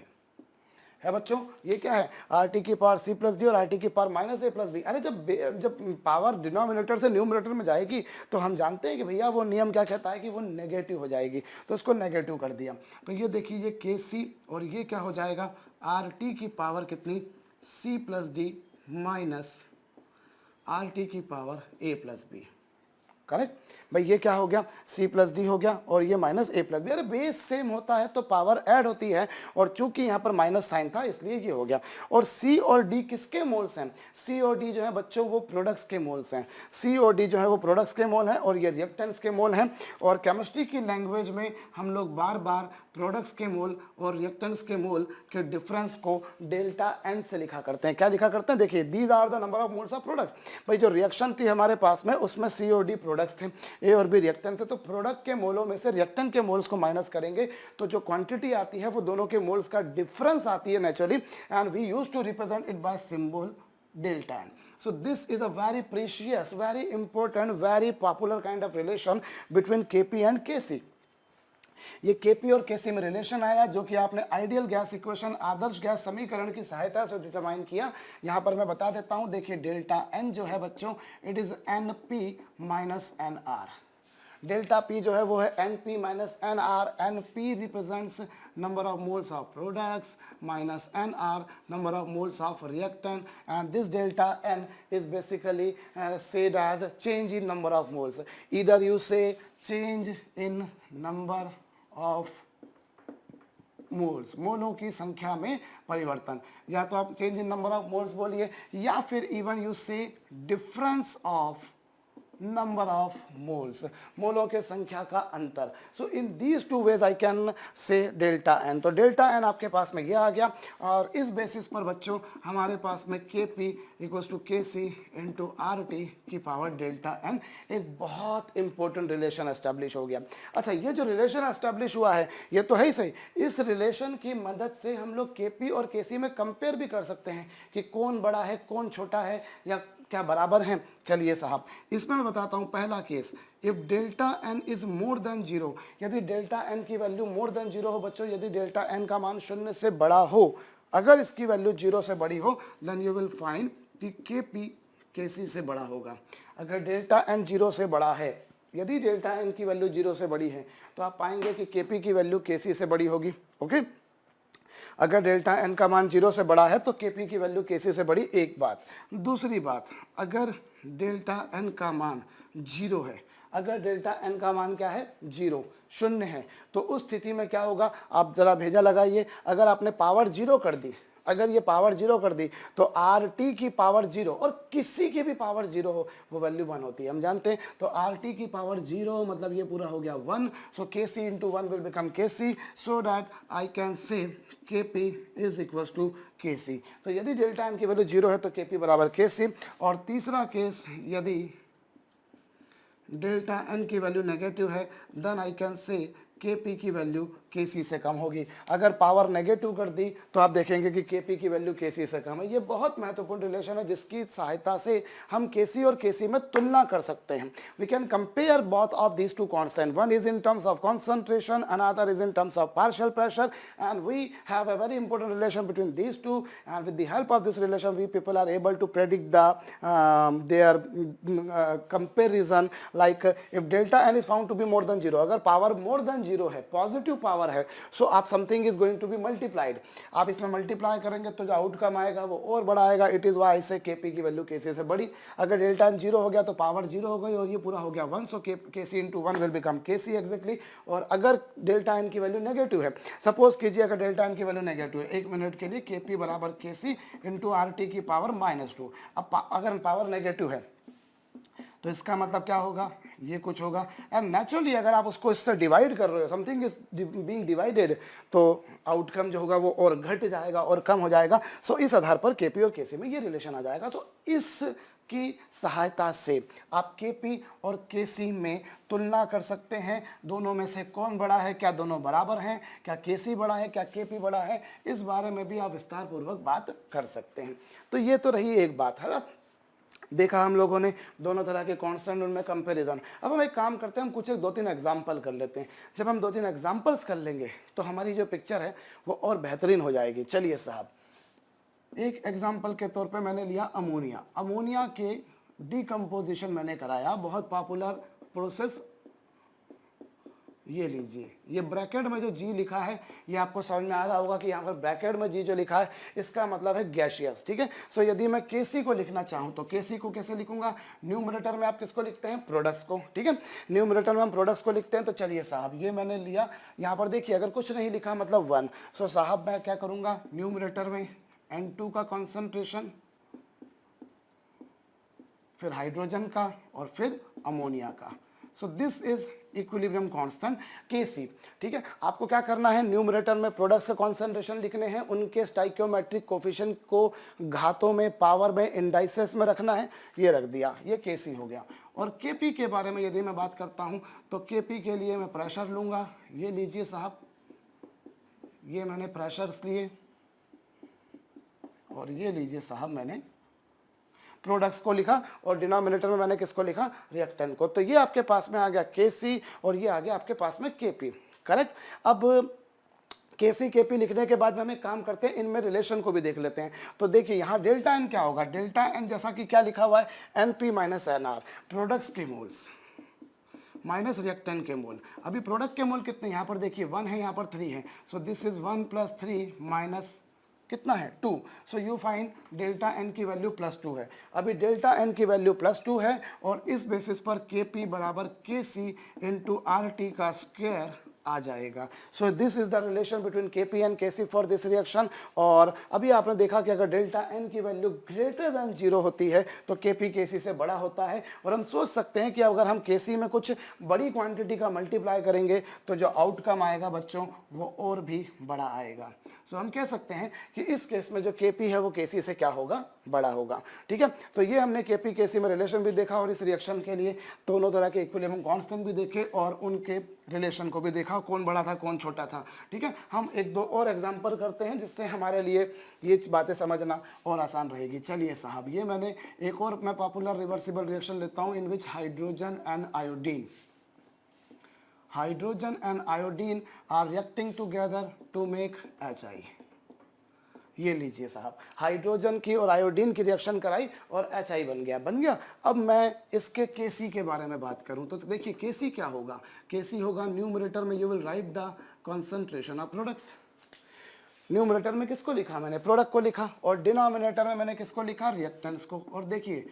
है बच्चों। ये क्या है, rt की पावर c प्लस डी और rt की power minus a plus B. अरे जब पावर डिनोमिनेटर से न्यूमरेटर में जाएगी तो हम जानते हैं कि भैया वो नियम क्या कहता है कि वो नेगेटिव हो जाएगी, तो उसको नेगेटिव कर दिया। तो ये देखिए ये kc और ये क्या हो जाएगा, rt की पावर कितनी, c plus D minus rt की power a plus B. Correct भाई, ये क्या हो गया, c प्लस डी हो गया, और ये माइनस a प्लस बी। अरे बेस सेम होता है तो पावर ऐड होती है, और चूंकि यहाँ पर माइनस साइन था इसलिए ये हो गया। और c और d किसके मोल्स हैं, c और d जो है बच्चों वो प्रोडक्ट्स के मोल्स हैं, c और d जो है वो प्रोडक्ट्स के मोल हैं, और ये रिएक्टेंट्स के मोल हैं। और केमिस्ट्री की लैंग्वेज में हम लोग बार बार प्रोडक्ट्स के मोल और रिएक्टेंट्स के मोल के डिफरेंस को डेल्टा n से लिखा करते हैं। क्या लिखा करते हैं, देखिए these are the number of moles of product. भाई जो रिएक्शन थी हमारे पास में उसमें c और d प्रोडक्ट्स थे, a और b रिएक्टेंट थे, तो प्रोडक्ट के मोलों में से रिएक्टेंट के मोल्स को माइनस करेंगे तो जो क्वांटिटी आती है वो दोनों के मोल्स का डिफरेंस आती है naturally, and we used to represent it by symbol delta n. So this is a very precious, very important, very popular kind of relation between Kp and Kc. ये Kp और Kc में रिलेशन आया जो कि आपने आइडियल गैस इक्वेशन, आदर्श गैस समीकरण की सहायता से डिटरमाइन किया। यहाँ पर मैं बता देता हूँ, देखिए डेल्टा n जो है बच्चों, it is Np minus Nr। Delta P जो है वो है Np minus Nr। Np represents number of moles of products minus Nr number of moles of reactant, and this delta n is basically said as change in number of moles. Either you say change in number of moles, मोलों की संख्या में परिवर्तन, या तो आप change in number of moles बोलिए, या फिर even you say difference of number of moles, मोलों के संख्या का अंतर। So in these two ways I can say delta N. तो डेल्टा एन आपके पास में ये आ गया, और इस बेसिस पर बच्चों हमारे पास में Kp equals to Kc into RT की पावर डेल्टा एन, एक बहुत इंपॉर्टेंट रिलेशन एस्टेब्लिश हो गया। अच्छा, ये जो रिलेशन एस्टेब्लिश हुआ है ये तो है ही सही, इस रिलेशन की मदद से हम लोग Kp और Kc में कंपेयर भी कर सकते हैं कि कौन बड़ा है कौन छोटा है या क्या बराबर हैं। चलिए साहब, इसमें मैं बताता हूं पहला case, if delta N is more than 0, यदि डेल्टा एन की वैल्यू मोर देन 0 हो बच्चों, यदि डेल्टा एन का मान 0 से बड़ा हो, अगर इसकी वैल्यू 0 से बड़ी हो, देन यू विल फाइंड कि Kp Kc से बड़ा होगा। अगर डेल्टा एन 0 से बड़ा है, यदि डेल्टा एन की वैल्यू 0 से बड़ी है, तो आप पाएंगे कि Kp की वैल्यू Kc से बड़ी होगी। ओके, अगर डेल्टा एन का मान 0 से बड़ा है तो Kp की वैल्यू Kc से बड़ी, एक बात। दूसरी बात, अगर डेल्टा एन का मान 0 है, अगर डेल्टा एन का मान क्या है, 0 शून्य है, तो उस स्थिति में क्या होगा, आप जरा भेजा लगाइए, अगर आपने पावर 0 कर दी, अगर ये पावर 0 कर दी तो RT की पावर 0 और किसी की भी पावर 0 हो वो वैल्यू 1 होती है, हम जानते हैं। तो RT की पावर 0 मतलब ये पूरा हो गया 1, सो Kc इंटू 1 will become Kc, so that I can say Kp is equal to Kc। तो यदि डेल्टा एन की वैल्यू 0 है तो Kp बराबर Kc। और तीसरा केस, यदि डेल्टा एन की वैल्यू नेगेटिव है, then I can say Kp की वैल्यू Kc से कम होगी। अगर पावर नेगेटिव कर दी तो आप देखेंगे कि Kp की वैल्यू Kc से कम है। ये बहुत महत्वपूर्ण रिलेशन है जिसकी सहायता से हम Kc और Kc में तुलना कर सकते हैं। We can compare both of these two constant, one is in terms of concentration, another is in terms of partial pressure, and we have a very important relation between these two, and with the help of this relation we people are able to predict the their comparison, like if delta n is found to be more than 0, अगर पावर मोर देन 0 है, पॉजिटिव पावर है, सो आप something is going to be multiplied, आप इसमें मल्टीप्लाई करेंगे तो जो आउटकम आएगा वो और बड़ा आएगा। इट इज वाई से Kp की वैल्यू Kc से बड़ी। अगर डेल्टा n 0 हो गया तो पावर 0 हो गई और ये पूरा हो गया 1, सो Kc इंटू 1 विल बिकम Kc एग्जैक्टली। और अगर डेल्टा n की वैल्यू नेगेटिव है, सपोज कीजिए अगर डेल्टा n की वैल्यू नेगेटिव है, 1 मिनट के लिए Kp बराबर Kc इंटू RT की पावर -2। अब अगर पावर नेगेटिव है तो इसका मतलब क्या होगा, ये कुछ होगा। एंड नेचुरली अगर आप उसको इससे डिवाइड कर रहे हो, समथिंग इज बीइंग डिवाइडेड, तो आउटकम जो होगा वो और घट जाएगा और कम हो जाएगा। सो इस आधार पर Kp और Kc में ये रिलेशन आ जाएगा। तो इस की सहायता से आप Kp और Kc में तुलना कर सकते हैं, दोनों में से कौन बड़ा है, क्या दोनों बराबर हैं, क्या Kc बड़ा है, क्या Kp बड़ा है, इस बारे में भी आप विस्तार पूर्वक बात कर सकते हैं। तो ये तो रही एक बात है ना, देखा हम लोगों ने दोनों तरह के कांस्टेंट, उनमें कंपैरिजन। अब हम एक काम करते हैं, हम कुछ 2-3 एग्जांपल कर लेते हैं। जब हम 2-3 एग्जांपल्स कर लेंगे तो हमारी जो पिक्चर है वो और बेहतरीन हो जाएगी। चलिए साहब, एक एग्जांपल के तौर पे मैंने लिया अमोनिया। अमोनिया के डिकम्पोजिशन मैंने कराया, बहुत पॉपुलर प्रोसेस। ये लीजिए, ये ब्रैकेट में जो G लिखा है ये आपको समझ में आ रहा होगा कि यहाँ पर ब्रैकेट में G जो लिखा है इसका मतलब है गैसियस, ठीक है। सो यदि मैं Kc को लिखना चाहूँ तो Kc को कैसे लिखूंगा, न्यूमरेटर में आप किसको लिखते हैं, प्रोडक्ट्स को, ठीक है। न्यूमरेटर में हम प्रोडक्ट्स को लिखते हैं। तो चलिए साहब, ये मैंने लिया, यहाँ पर देखिए अगर कुछ नहीं लिखा मतलब 1। सो साहब मैं क्या करूँगा, न्यूमरेटर में N2 का कॉन्सेंट्रेशन, फिर हाइड्रोजन का और फिर अमोनिया का। सो this is equilibrium constant Kc, ठीक है। आपको क्या करना है, न्यूमरेटर में प्रोडक्ट्स का कॉन्सेंट्रेशन लिखने हैं, उनके स्टाइकियोमेट्रिक कोफिशिएंट को घातों में, पावर में, इंडाइसेस में रखना है। ये रख दिया, ये Kc हो गया। और Kp के बारे में यदि मैं बात करता हूं तो Kp के लिए मैं प्रेशर लूंगा। ये लीजिए साहब, ये मैंने प्रेशर्स लिए, और ये लीजिए साहब मैंने प्रोडक्ट्स को लिखा, और डिनोमिनेटर में मैंने किसको लिखा, रिएक्टेंट को। तो ये आपके पास में आ गया Kc और ये आ गया आपके पास में Kp, करेक्ट। अब Kc Kp लिखने के बाद में हम एक काम करते हैं, इनमें रिलेशन को भी देख लेते हैं। तो देखिए यहाँ डेल्टा n क्या होगा, डेल्टा n जैसा कि क्या लिखा हुआ है, Np माइनस Nr, प्रोडक्ट्स के मोल्स माइनस रिएक्टेंट के मोल। अभी प्रोडक्ट के मोल कितने, यहाँ पर देखिए 1 है, यहाँ पर 3 है। सो दिस इज 1 + 3 माइनस कितना है 2। So you find delta n की वैल्यू +2 है। अभी डेल्टा n की वैल्यू +2 है और इस बेसिस पर Kp बराबर Kc इंटू RT का स्क्वायर आ जाएगा। सो this is the relation between Kp and Kc for this reaction. और अभी आपने देखा कि अगर डेल्टा n की वैल्यू ग्रेटर देन 0 होती है तो Kp Kc से बड़ा होता है। और हम सोच सकते हैं कि अगर हम Kc में कुछ बड़ी क्वांटिटी का मल्टीप्लाई करेंगे तो जो आउटकम आएगा बच्चों वो और भी बड़ा आएगा। सो हम कह सकते हैं कि इस केस में जो Kp है वो Kc से क्या होगा, बड़ा होगा, ठीक है। तो ये हमने Kp Kc में रिलेशन भी देखा और इस रिएक्शन के लिए दोनों तरह के इक्विलिब्रियम कांस्टेंट भी देखे और उनके रिलेशन को भी देखा, कौन बड़ा था कौन छोटा था, ठीक है। हम 1-2 और एग्जांपल करते हैं जिससे हमारे लिए ये बातें समझना और आसान रहेगी। चलिए साहब, ये मैंने एक और मैं पॉपुलर रिवर्सिबल रिएक्शन लेता हूँ, in which hydrogen and iodine are reacting together to make HI। ये लीजिए साहब, हाइड्रोजन की और आयोडीन की रिएक्शन कराई और HI बन गया। अब मैं इसके Kc के बारे में बात करूं तो देखिए Kc क्या होगा, Kc होगा न्यूमरेटर में you will write the concentration of products. Numerator में किसको लिखा, मैंने प्रोडक्ट को लिखा, और डिनोमिनेटर में मैंने किसको लिखा, रिएक्टेंट्स को। और देखिए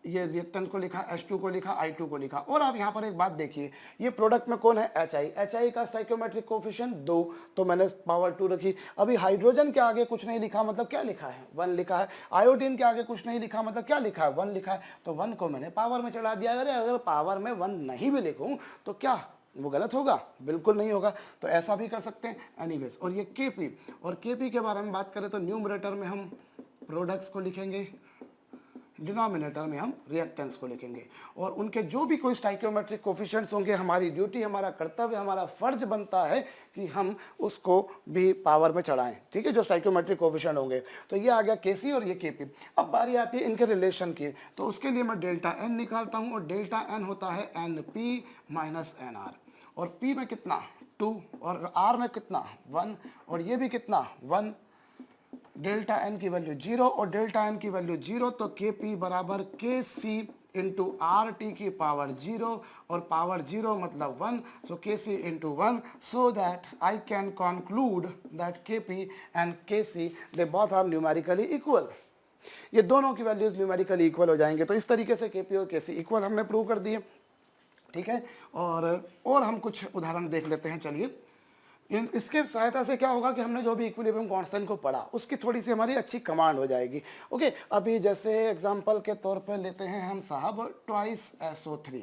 ये रिएक्टेंट को लिखा, H2 को लिखा, I2 को लिखा। और आप यहाँ पर एक बात देखिए, ये प्रोडक्ट में कौन है, HI का स्टाइकियोमेट्रिक कोफिशिएंट 2, तो मैंने पावर 2 रखी। अभी हाइड्रोजन के आगे कुछ नहीं लिखा, मतलब क्या लिखा है, 1 लिखा है। आयोडीन के आगे कुछ नहीं लिखा, मतलब क्या लिखा है, 1 लिखा है। तो 1 को मैंने पावर में चढ़ा दिया। अगर पावर में 1 नहीं भी लिखूँ तो क्या वो गलत होगा, बिल्कुल नहीं होगा। तो ऐसा भी कर सकते हैं एनीवेज। और ये Kp के बारे में बात करें तो न्यूमरेटर में हम प्रोडक्ट्स को लिखेंगे, डिनोमिनेटर में हम रिएक्टेंस को लिखेंगे और उनके जो भी कोई स्टाइकियोमेट्रिक कोफिशिएंट्स होंगे, हमारी ड्यूटी, हमारा कर्तव्य, हमारा फर्ज बनता है कि हम उसको भी पावर में चढ़ाएं, ठीक है, जो स्टाइकियोमेट्रिक कोफिशिएंट होंगे। तो ये आ गया केसी और ये केपी। अब बारी आती है इनके रिलेशन की, तो उसके लिए मैं डेल्टा एन निकालता हूँ और डेल्टा एन होता है N P minus N R, और पी में कितना 2 और आर में कितना 1 और ये भी कितना 1, डेल्टा एन की वैल्यू 0 और डेल्टा एन की वैल्यू 0, तो के पी बराबर K C into R T की पावर 0 और पावर 0 मतलब 1, so K C into 1, so that I can conclude that K P and K C they both are numerically equal. ये दोनों की वैल्यूज न्यूमेरिकली इक्वल हो जाएंगे। तो इस तरीके से के पी और के सी इक्वल हमने प्रूव कर दिए, ठीक है। और हम कुछ उदाहरण देख लेते हैं। चलिए, इसके सहायता से क्या होगा कि हमने जो भी इक्विलिब्रियम कांस्टेंट को पढ़ा उसकी थोड़ी सी हमारी अच्छी कमांड हो जाएगी। ओके, अभी जैसे एग्जांपल के तौर पर लेते हैं हम साहब ट्वाइस SO3,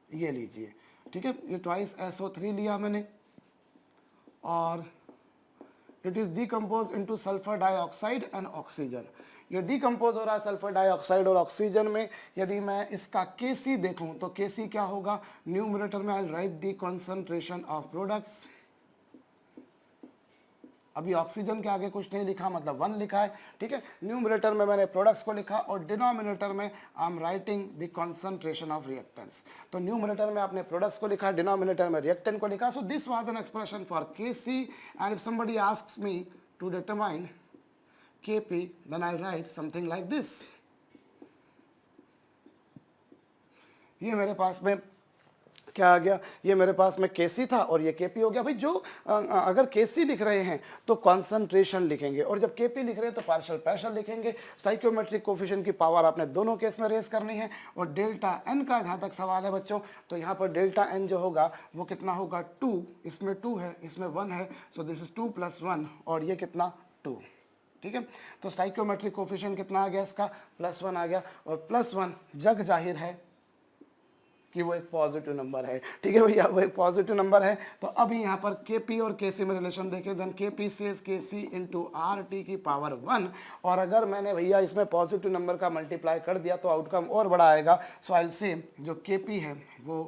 ये लीजिए, ठीक है, ये ट्वाइस SO3 लिया मैंने और it is decompose into sulphur dioxide and oxygen. ये डिकम्पोज हो रहा है सल्फर डाइऑक्साइड और ऑक्सीजन में। यदि मैं इसका Kc देखूं तो Kc क्या होगा, न्यूमरेटर में I write the concentration of products. अभी ऑक्सीजन के आगे कुछ नहीं लिखा, मतलब 1 लिखा है, ठीक है। न्यूमरेटर में मैंने प्रोडक्ट्स को लिखा और डिनोमिनेटर में I am writing the concentration of reactants. तो न्यूमरेटर में आपने प्रोडक्ट्स को लिखा, डिनोमिनेटर में रिएक्टेंट को लिखा। So this was an expression for Kc and if somebody asks me to determine Kp then I write something like this। ये मेरे पास में क्या आ गया, ये मेरे पास में Kc था और ये Kp हो गया। भाई जो अगर Kc लिख रहे हैं तो कॉन्सेंट्रेशन लिखेंगे और जब Kp लिख रहे हैं तो पार्शियल प्रेशर लिखेंगे। स्टाइकियोमेट्रिक कोफिशिएंट की पावर आपने दोनों केस में रेस करनी है। और डेल्टा एन का जहाँ तक सवाल है बच्चों, तो यहाँ पर डेल्टा एन जो होगा वो कितना होगा 2, इसमें 2 है, इसमें 1 है, सो दिस इज 2 + 1 और ये कितना 2, ठीक है। तो स्टाइकियोमेट्रिक कोफिशिएंट कितना आ गया इसका, +1 आ गया और +1 जग जाहिर है कि वो एक पॉजिटिव नंबर है, ठीक है भैया, वो एक पॉजिटिव नंबर है। तो अभी यहाँ पर Kp और Kc में रिलेशन देखें, देन Kp से Kc इंटू आर टी की पावर 1, और अगर मैंने भैया इसमें पॉजिटिव नंबर का मल्टीप्लाई कर दिया तो आउटकम और बड़ा आएगा। सो आई विल से जो Kp है वो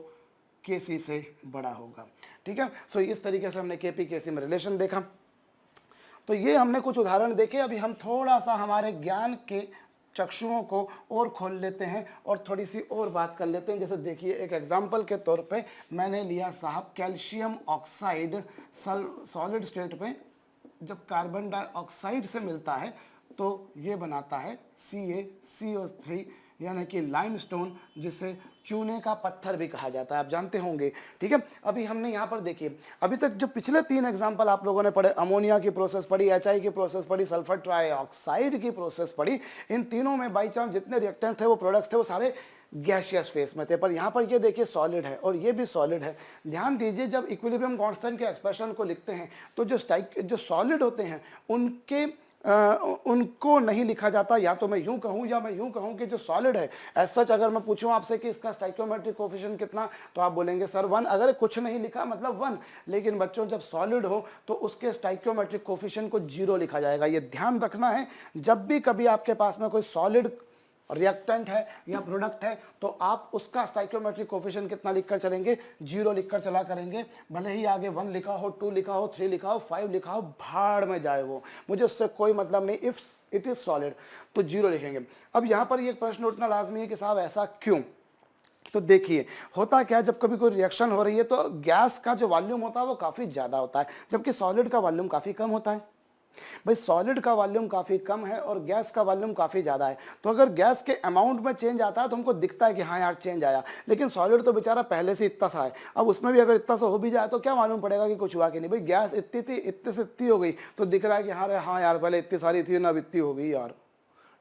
Kc से बड़ा होगा, ठीक है। सो इस तरीके से हमने Kp Kc में रिलेशन देखा। तो ये हमने कुछ उदाहरण देखे। अभी हम थोड़ा सा हमारे ज्ञान के चक्षुओं को और खोल लेते हैं और थोड़ी सी और बात कर लेते हैं। जैसे देखिए, एक एग्जांपल के तौर पे मैंने लिया साहब कैल्शियम ऑक्साइड सॉलिड स्टेट पे जब कार्बन डाइऑक्साइड से मिलता है तो ये बनाता है CaCO3 यानी कि लाइमस्टोन, जिसे चूने का पत्थर भी कहा जाता है, आप जानते होंगे, ठीक है। अभी हमने यहाँ पर देखिए, अभी तक जो पिछले 3 एग्जाम्पल आप लोगों ने पढ़े, अमोनिया की प्रोसेस पढ़ी, HI की प्रोसेस पढ़ी, सल्फर ट्राइऑक्साइड की प्रोसेस पढ़ी, इन तीनों में बाई चांस जितने रिएक्टेंट्स थे वो प्रोडक्ट्स थे वो सारे गैसियस फेस में थे। पर यहाँ पर ये देखिए सॉलिड है और ये भी सॉलिड है। ध्यान दीजिए, जब इक्विलिब्रियम कांस्टेंट के एक्सप्रेशन को लिखते हैं तो जो सॉलिड होते हैं उनको नहीं लिखा जाता। या तो मैं यूं कहूं या मैं यूं कहूं कि जो सॉलिड है एज सच, अगर मैं पूछूं आपसे कि इसका स्टाइकियोमेट्रिक कोफिशिएंट कितना, तो आप बोलेंगे सर 1। अगर कुछ नहीं लिखा मतलब 1, लेकिन बच्चों जब सॉलिड हो तो उसके स्टाइकियोमेट्रिक कोफिशिएंट को 0 लिखा जाएगा। ये ध्यान रखना है। जब भी कभी आपके पास में कोई सॉलिड रिएक्टेंट है या प्रोडक्ट है तो आप उसका स्टाइकियोमेट्रिक कोफिशिएंट कितना लिखकर चलेंगे, 0 लिखकर चला करेंगे। भले ही आगे 1 लिखा हो, 2 लिखा हो, 3 लिखा हो, 5 लिखा हो, भाड़ में जाए वो, मुझे उससे कोई मतलब नहीं। इफ इट इज सॉलिड तो 0 लिखेंगे। अब यहाँ पर ये प्रश्न उठना लाजमी है कि साहब ऐसा क्यों। तो देखिए, होता क्या है, जब कभी कोई रिएक्शन हो रही है तो गैस का जो वॉल्यूम होता है वो काफ़ी ज़्यादा होता है, जबकि सॉलिड का वॉल्यूम काफ़ी कम होता है। भाई सॉलिड का वॉल्यूम काफ़ी कम है और गैस का वॉल्यूम काफ़ी ज़्यादा है। तो अगर गैस के अमाउंट में चेंज आता है तो हमको दिखता है कि हाँ यार चेंज आया, लेकिन सॉलिड तो बेचारा पहले से इतना सा है। अब उसमें भी अगर इतना सा हो भी जाए तो क्या मालूम पड़ेगा कि कुछ हुआ कि नहीं। भाई गैस इतनी थी, इतने से इतनी हो गई तो दिख रहा है कि हाँ यार पहले इतनी सारी थी ना, अब इतनी हो गई यार,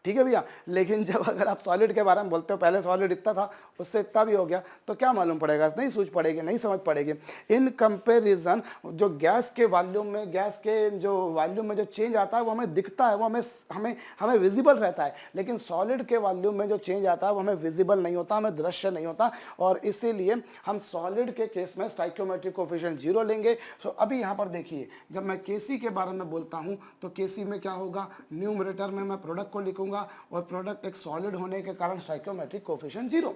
ठीक है भैया। लेकिन जब अगर आप सॉलिड के बारे में बोलते हो, पहले सॉलिड इतना था उससे इतना भी हो गया, तो क्या मालूम पड़ेगा, नहीं सूझ पड़ेगी, नहीं समझ पड़ेगी। इन कंपैरिजन जो गैस के वॉल्यूम में, गैस के जो वॉल्यूम में जो चेंज आता है वो हमें दिखता है, वो हमें विजिबल रहता है, लेकिन सॉलिड के वॉल्यूम में जो चेंज आता है वो हमें विजिबल नहीं होता, हमें दृश्य नहीं होता। और इसीलिए हम सॉलिड के केस में स्टाइकियोमेट्रिक कोफिशिएंट 0 लेंगे। सो अभी यहाँ पर देखिए, जब मैं Kc के बारे में बोलता हूँ तो Kc में क्या होगा, न्यूमरेटर में मैं प्रोडक्ट को लिखूंगा लिखूंगा और प्रोडक्ट एक सॉलिड होने के कारण स्टोइकियोमेट्रिक कोफिशिएंट 0।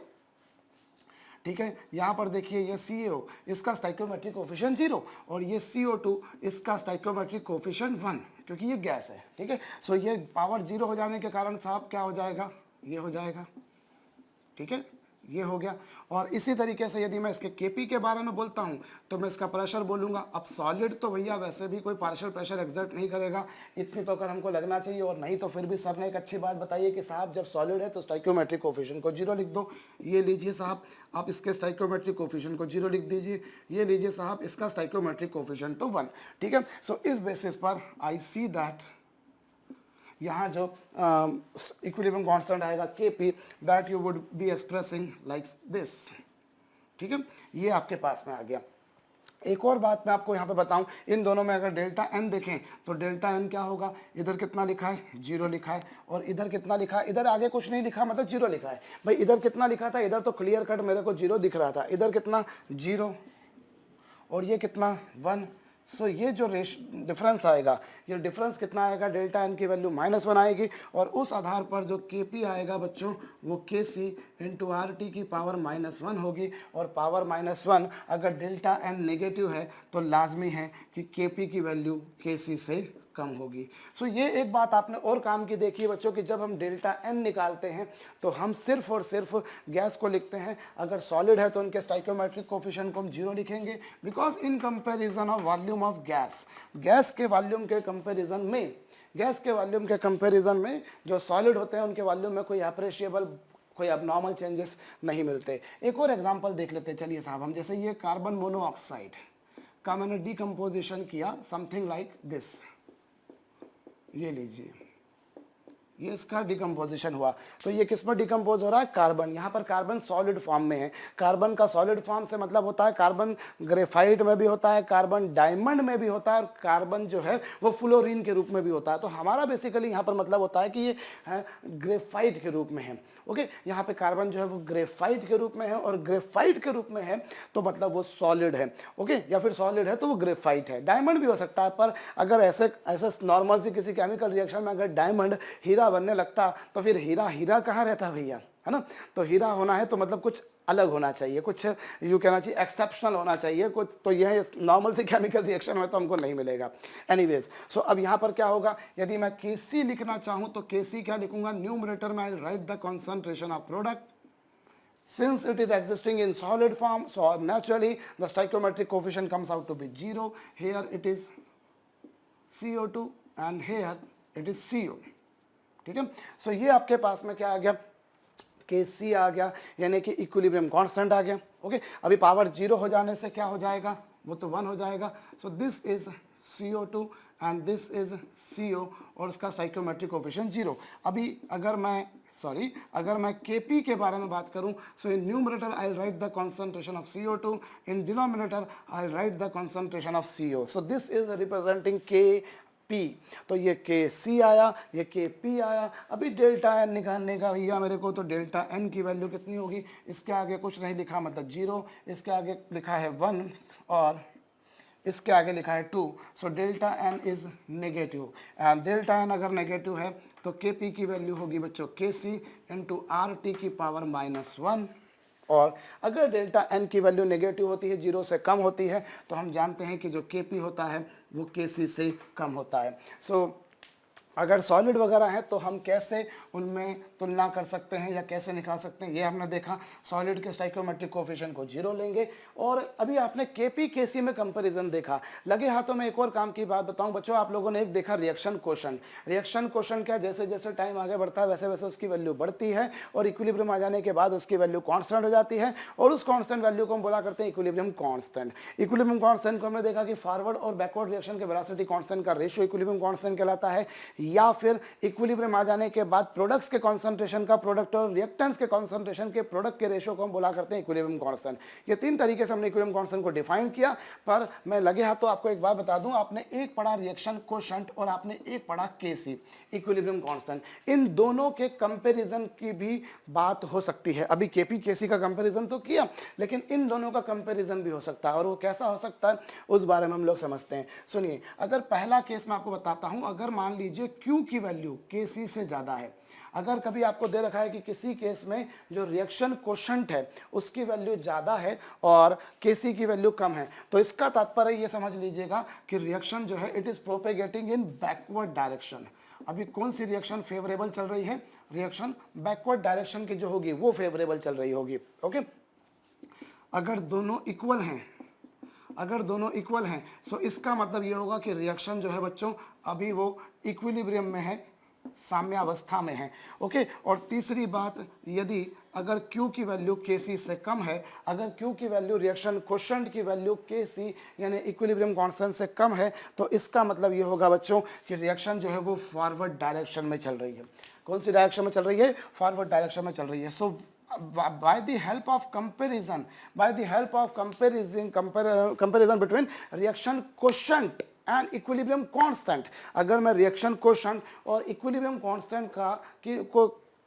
ठीक है, यहाँ पर देखिए ये CaO इसका स्टोइकियोमेट्रिक कोफिशिएंट 0 और ये CO2 इसका स्टोइकियोमेट्रिक कोफिशिएंट 1, क्योंकि ये गैस है। ठीक है, सो ये पावर 0 हो जाने के कारण साहब क्या हो जाएगा, ये हो जाएगा। ठीक है, ये हो गया। और इसी तरीके से यदि मैं इसके Kp के बारे में बोलता हूँ तो मैं इसका प्रेशर बोलूँगा। अब सॉलिड तो भैया वैसे भी कोई पार्शियल प्रेशर एग्जर्ट नहीं करेगा, इतनी तो अगर हमको लगना चाहिए, और नहीं तो फिर भी सर ने एक अच्छी बात बताई कि साहब जब सॉलिड है तो स्टोइकियोमेट्रिक कोफिशिएंट को 0 लिख दो। ये लीजिए साहब, आप इसके स्टोइकियोमेट्रिक कोफिशिएंट को 0 लिख दीजिए। ये लीजिए साहब, इसका स्टोइकियोमेट्रिक कोफिशिएंट तो 1। ठीक है, सो इस बेसिस पर आई सी दैट यहाँ जो इक्विलिब्रियम कांस्टेंट आएगा Kp, that you would be expressing like this. ठीक है, ये आपके पास में आ गया। एक और बात मैं आपको यहाँ पे बताऊं, इन दोनों में अगर डेल्टा n देखें तो डेल्टा n क्या होगा, इधर कितना लिखा है 0 लिखा है, और इधर कितना लिखा है, इधर आगे कुछ नहीं लिखा मतलब 0 लिखा है। भाई इधर कितना लिखा था, इधर तो क्लियर कट मेरे को 0 दिख रहा था, इधर कितना 0 और ये कितना 1। सो ये जो डिफरेंस आएगा, ये डिफरेंस कितना आएगा, डेल्टा n की वैल्यू -1 आएगी, और उस आधार पर जो Kp आएगा बच्चों वो Kc इंटू RT की पावर -1 होगी। और पावर -1 अगर डेल्टा n नेगेटिव है तो लाजमी है कि Kp की वैल्यू Kc से कम होगी। सो ये एक बात आपने और काम की देखी है बच्चों कि जब हम डेल्टा n निकालते हैं तो हम सिर्फ और सिर्फ गैस को लिखते हैं, अगर सॉलिड है तो उनके स्टोइकियोमेट्रिक कोफिशिएंट को हम 0 लिखेंगे, because in comparison of volume of gas, gas के वॉल्यूम के कंपैरिजन में, गैस के वॉल्यूम के कंपैरिजन में जो सॉलिड होते हैं उनके वॉल्यूम में कोई अप्रिशिएबल, कोई अबनॉर्मल चेंजेस नहीं मिलते। एक और एग्जांपल देख लेते हैं, चलिए साहब हम, जैसे ये कार्बन मोनोऑक्साइड का मैंने डिकम्पोजिशन किया समथिंग लाइक दिस, ये लीजिए, ये इसका डिकम्पोजिशन हुआ, तो ये किस पर डिकम्पोज हो रहा है, कार्बन। यहाँ पर कार्बन सॉलिड फॉर्म में है। कार्बन का सॉलिड फॉर्म से मतलब होता है कार्बन ग्रेफाइट में भी होता है, कार्बन डायमंड में भी होता है, और कार्बन जो है वो फ्लोरीन के रूप में भी होता है। तो हमारा बेसिकली यहाँ पर मतलब होता है कि ये है ग्रेफाइट के रूप में है। ओके, यहाँ पे कार्बन जो है वो ग्रेफाइट के रूप में है, और ग्रेफाइट के रूप में है तो मतलब वो सॉलिड है। ओके, या फिर सॉलिड है तो वो ग्रेफाइट है। डायमंड भी हो सकता है, पर अगर ऐसे नॉर्मल सी किसी केमिकल रिएक्शन में अगर डायमंड हीरा बनने लगता तो फिर हीरा हीरा कहाँ रहता भैया, है ना। तो हीरा होना है तो मतलब कुछ अलग होना चाहिए, कुछ यू कहना चाहिए एक्सेप्शनल होना चाहिए कुछ, तो यह नॉर्मल से केमिकल रिएक्शन में तो हमको नहीं मिलेगा। एनीवेज, सो अब यहाँ पर क्या होगा, यदि मैं Kc लिखना चाहूँ तो Kc क्या लिखूंगा, न्यूमरेटर में I write the concentration of product, since it is existing in solid form, so naturally the stoichiometric coefficient comes out to be 0. Here it is CO2 and here it is CO. ठीक है, सो ये आपके पास में क्या आ गया, Kc आ गया, यानी कि इक्विलिब्रियम कांस्टेंट आ गया। ओके, अभी पावर 0 हो जाने से क्या हो जाएगा, वो तो 1 हो जाएगा। सो this is CO2 and this is CO, और इसका स्टोइकियोमेट्रिक कोफिशिएंट 0। अभी अगर मैं Kp के बारे में बात करूं, so in numerator I write the concentration of CO2, in denominator I write the concentration of CO। So this is representing Kp, तो ये Kc आया, ये Kp आया। अभी डेल्टा n निकालने का भैया मेरे को, तो डेल्टा n की वैल्यू कितनी होगी, इसके आगे कुछ नहीं लिखा मतलब 0, इसके आगे लिखा है 1 और इसके आगे लिखा है 2। So delta n is negative, and delta n अगर नेगेटिव है तो Kp की वैल्यू होगी बच्चों Kc इंटू RT की पावर -1, और अगर डेल्टा n की वैल्यू नेगेटिव होती है, 0 से कम होती है, तो हम जानते हैं कि जो Kp होता है वो Kc से कम होता है। सो अगर सॉलिड वगैरह है तो हम कैसे उनमें तुलना कर सकते हैं या कैसे निकाल सकते हैं, ये हमने देखा। सॉलिड के स्टोइकियोमेट्रिक कोफिशिएंट को 0 लेंगे, और अभी आपने Kp Kc में कंपैरिजन देखा। लगे हाथों में एक और काम की बात बताऊं बच्चों, आप लोगों ने एक देखा रिएक्शन क्वोशंट। रिएक्शन क्वोशंट क्या, जैसे जैसे टाइम आगे बढ़ता है वैसे वैसे उसकी वैल्यू बढ़ती है, और इक्विलिब्रियम आ जाने के बाद उसकी वैल्यू कांस्टेंट हो जाती है, और उस कांस्टेंट वैल्यू को हम बोला करते हैं इक्विलिब्रियम कांस्टेंट। इक्विलिब्रियम कांस्टेंट को हमने देखा कि फॉरवर्ड और बैकवर्ड रिएक्शन के वेलोसिटी कांस्टेंट का रेशियो इक्विलिब्रियम कांस्टेंट कहलाता है, या फिर इक्विलिब्रियम आ जाने के बाद प्रोडक्ट्स के कॉन्सेंट्रेशन का प्रोडक्ट और रिएक्टेंट्स के कॉन्सेंट्रेशन के प्रोडक्ट के रेशियो को हम बोला करते हैं इक्विलिब्रियम कांस्टेंट। ये 3 तरीके से हमने इक्विलिब्रियम कांस्टेंट को डिफाइन किया। पर मैं लगे हाथ तो आपको एक बात बता दूं, आपने एक पढ़ा रिएक्शन क्वोशंट और आपने एक पढ़ा Kc इक्विलिब्रियम कांस्टेंट, इन दोनों के कंपैरिजन की भी बात हो सकती है। अभी Kp Kc का कंपैरिजन तो किया, लेकिन इन दोनों का कंपैरिजन भी हो सकता है, और वो कैसा हो सकता है उस बारे में हम लोग समझते हैं। सुनिए, अगर पहला केस मैं आपको बताता हूं, अगर मान लीजिए Q की वैल्यू Kc से ज़्यादा है। अगर कभी आपको दे रखा है कि किसी केस में जो रिएक्शन कोशेंट है उसकी वैल्यू ज़्यादा है और Kc की वैल्यू कम है, तो इसका तात्पर्य ये समझ लीजिएगा कि रिएक्शन जो है it is propagating in backward direction. अभी कौन सी रिएक्शन फेवरेबल चल रही है? रिएक्शन बैकवर्ड डायरेक्शन की जो होगी वो फेवरेबल चल रही होगी। ओके, अगर दोनों इक्वल हैं, अगर दोनों इक्वल हैं सो इसका मतलब ये होगा कि रिएक्शन जो है बच्चों अभी वो इक्विलिब्रियम में है, साम्यावस्था में है। ओके, और तीसरी बात, यदि अगर Q की वैल्यू Kc से कम है, अगर Q की वैल्यू रिएक्शन कोशेंट की वैल्यू Kc यानी इक्विलिब्रियम कांस्टेंट से कम है, तो इसका मतलब ये होगा बच्चों कि रिएक्शन जो है वो फॉरवर्ड डायरेक्शन में चल रही है। कौन सी डायरेक्शन में चल रही है? फॉरवर्ड डायरेक्शन में चल रही है। सो by the help of comparison between reaction quotient and equilibrium constant, अगर मैं रिएक्शन कोशेंट और इक्विलिब्रियम कांस्टेंट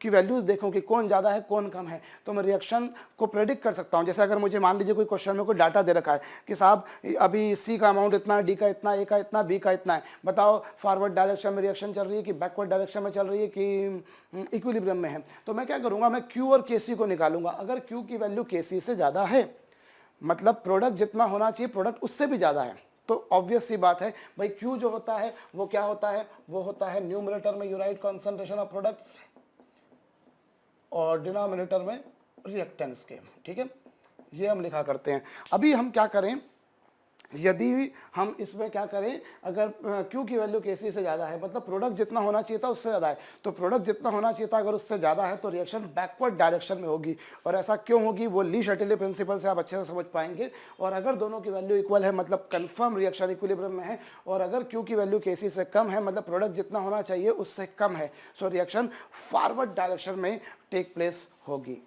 की वैल्यूज देखूं कि कौन ज़्यादा है कौन कम है, तो मैं रिएक्शन को प्रेडिक्ट कर सकता हूं। जैसे अगर मुझे मान लीजिए कोई क्वेश्चन में कोई डाटा दे रखा है कि साहब अभी सी का अमाउंट इतना है, डी का इतना, ए का इतना, बी का इतना है, बताओ फॉरवर्ड डायरेक्शन में रिएक्शन चल रही है कि बैकवर्ड डायरेक्शन में चल रही है कि इक्विलिब्रियम में है, तो मैं क्या करूँगा, मैं क्यू और Kc को निकालूंगा। अगर क्यू की वैल्यू Kc से ज़्यादा है, मतलब प्रोडक्ट जितना होना चाहिए प्रोडक्ट उससे भी ज़्यादा है, तो ऑब्वियस सी बात है भाई Q जो होता है वो क्या होता है? वो होता है न्यूमरेटर में यूराइट कॉन्सेंट्रेशन ऑफ प्रोडक्ट्स और डिनोमिनेटर में रिएक्टेंस के। ठीक है, ये हम लिखा करते हैं। अभी हम क्या करें, यदि हम इसमें क्या करें, अगर Q की वैल्यू Kc से ज़्यादा है, मतलब प्रोडक्ट जितना होना चाहिए था उससे ज़्यादा है, तो प्रोडक्ट जितना होना चाहिए था अगर उससे ज़्यादा है तो रिएक्शन बैकवर्ड डायरेक्शन में होगी। और ऐसा क्यों होगी वो ली शटिले प्रिंसिपल से आप अच्छे से समझ पाएंगे। और अगर दोनों की वैल्यू इक्वल है मतलब कन्फर्म रिएक्शन इक्विलिब्रियम में है, और अगर Q की वैल्यू Kc से कम है मतलब प्रोडक्ट जितना होना चाहिए उससे कम है, सो रिएक्शन फॉरवर्ड डायरेक्शन में टेक प्लेस होगी।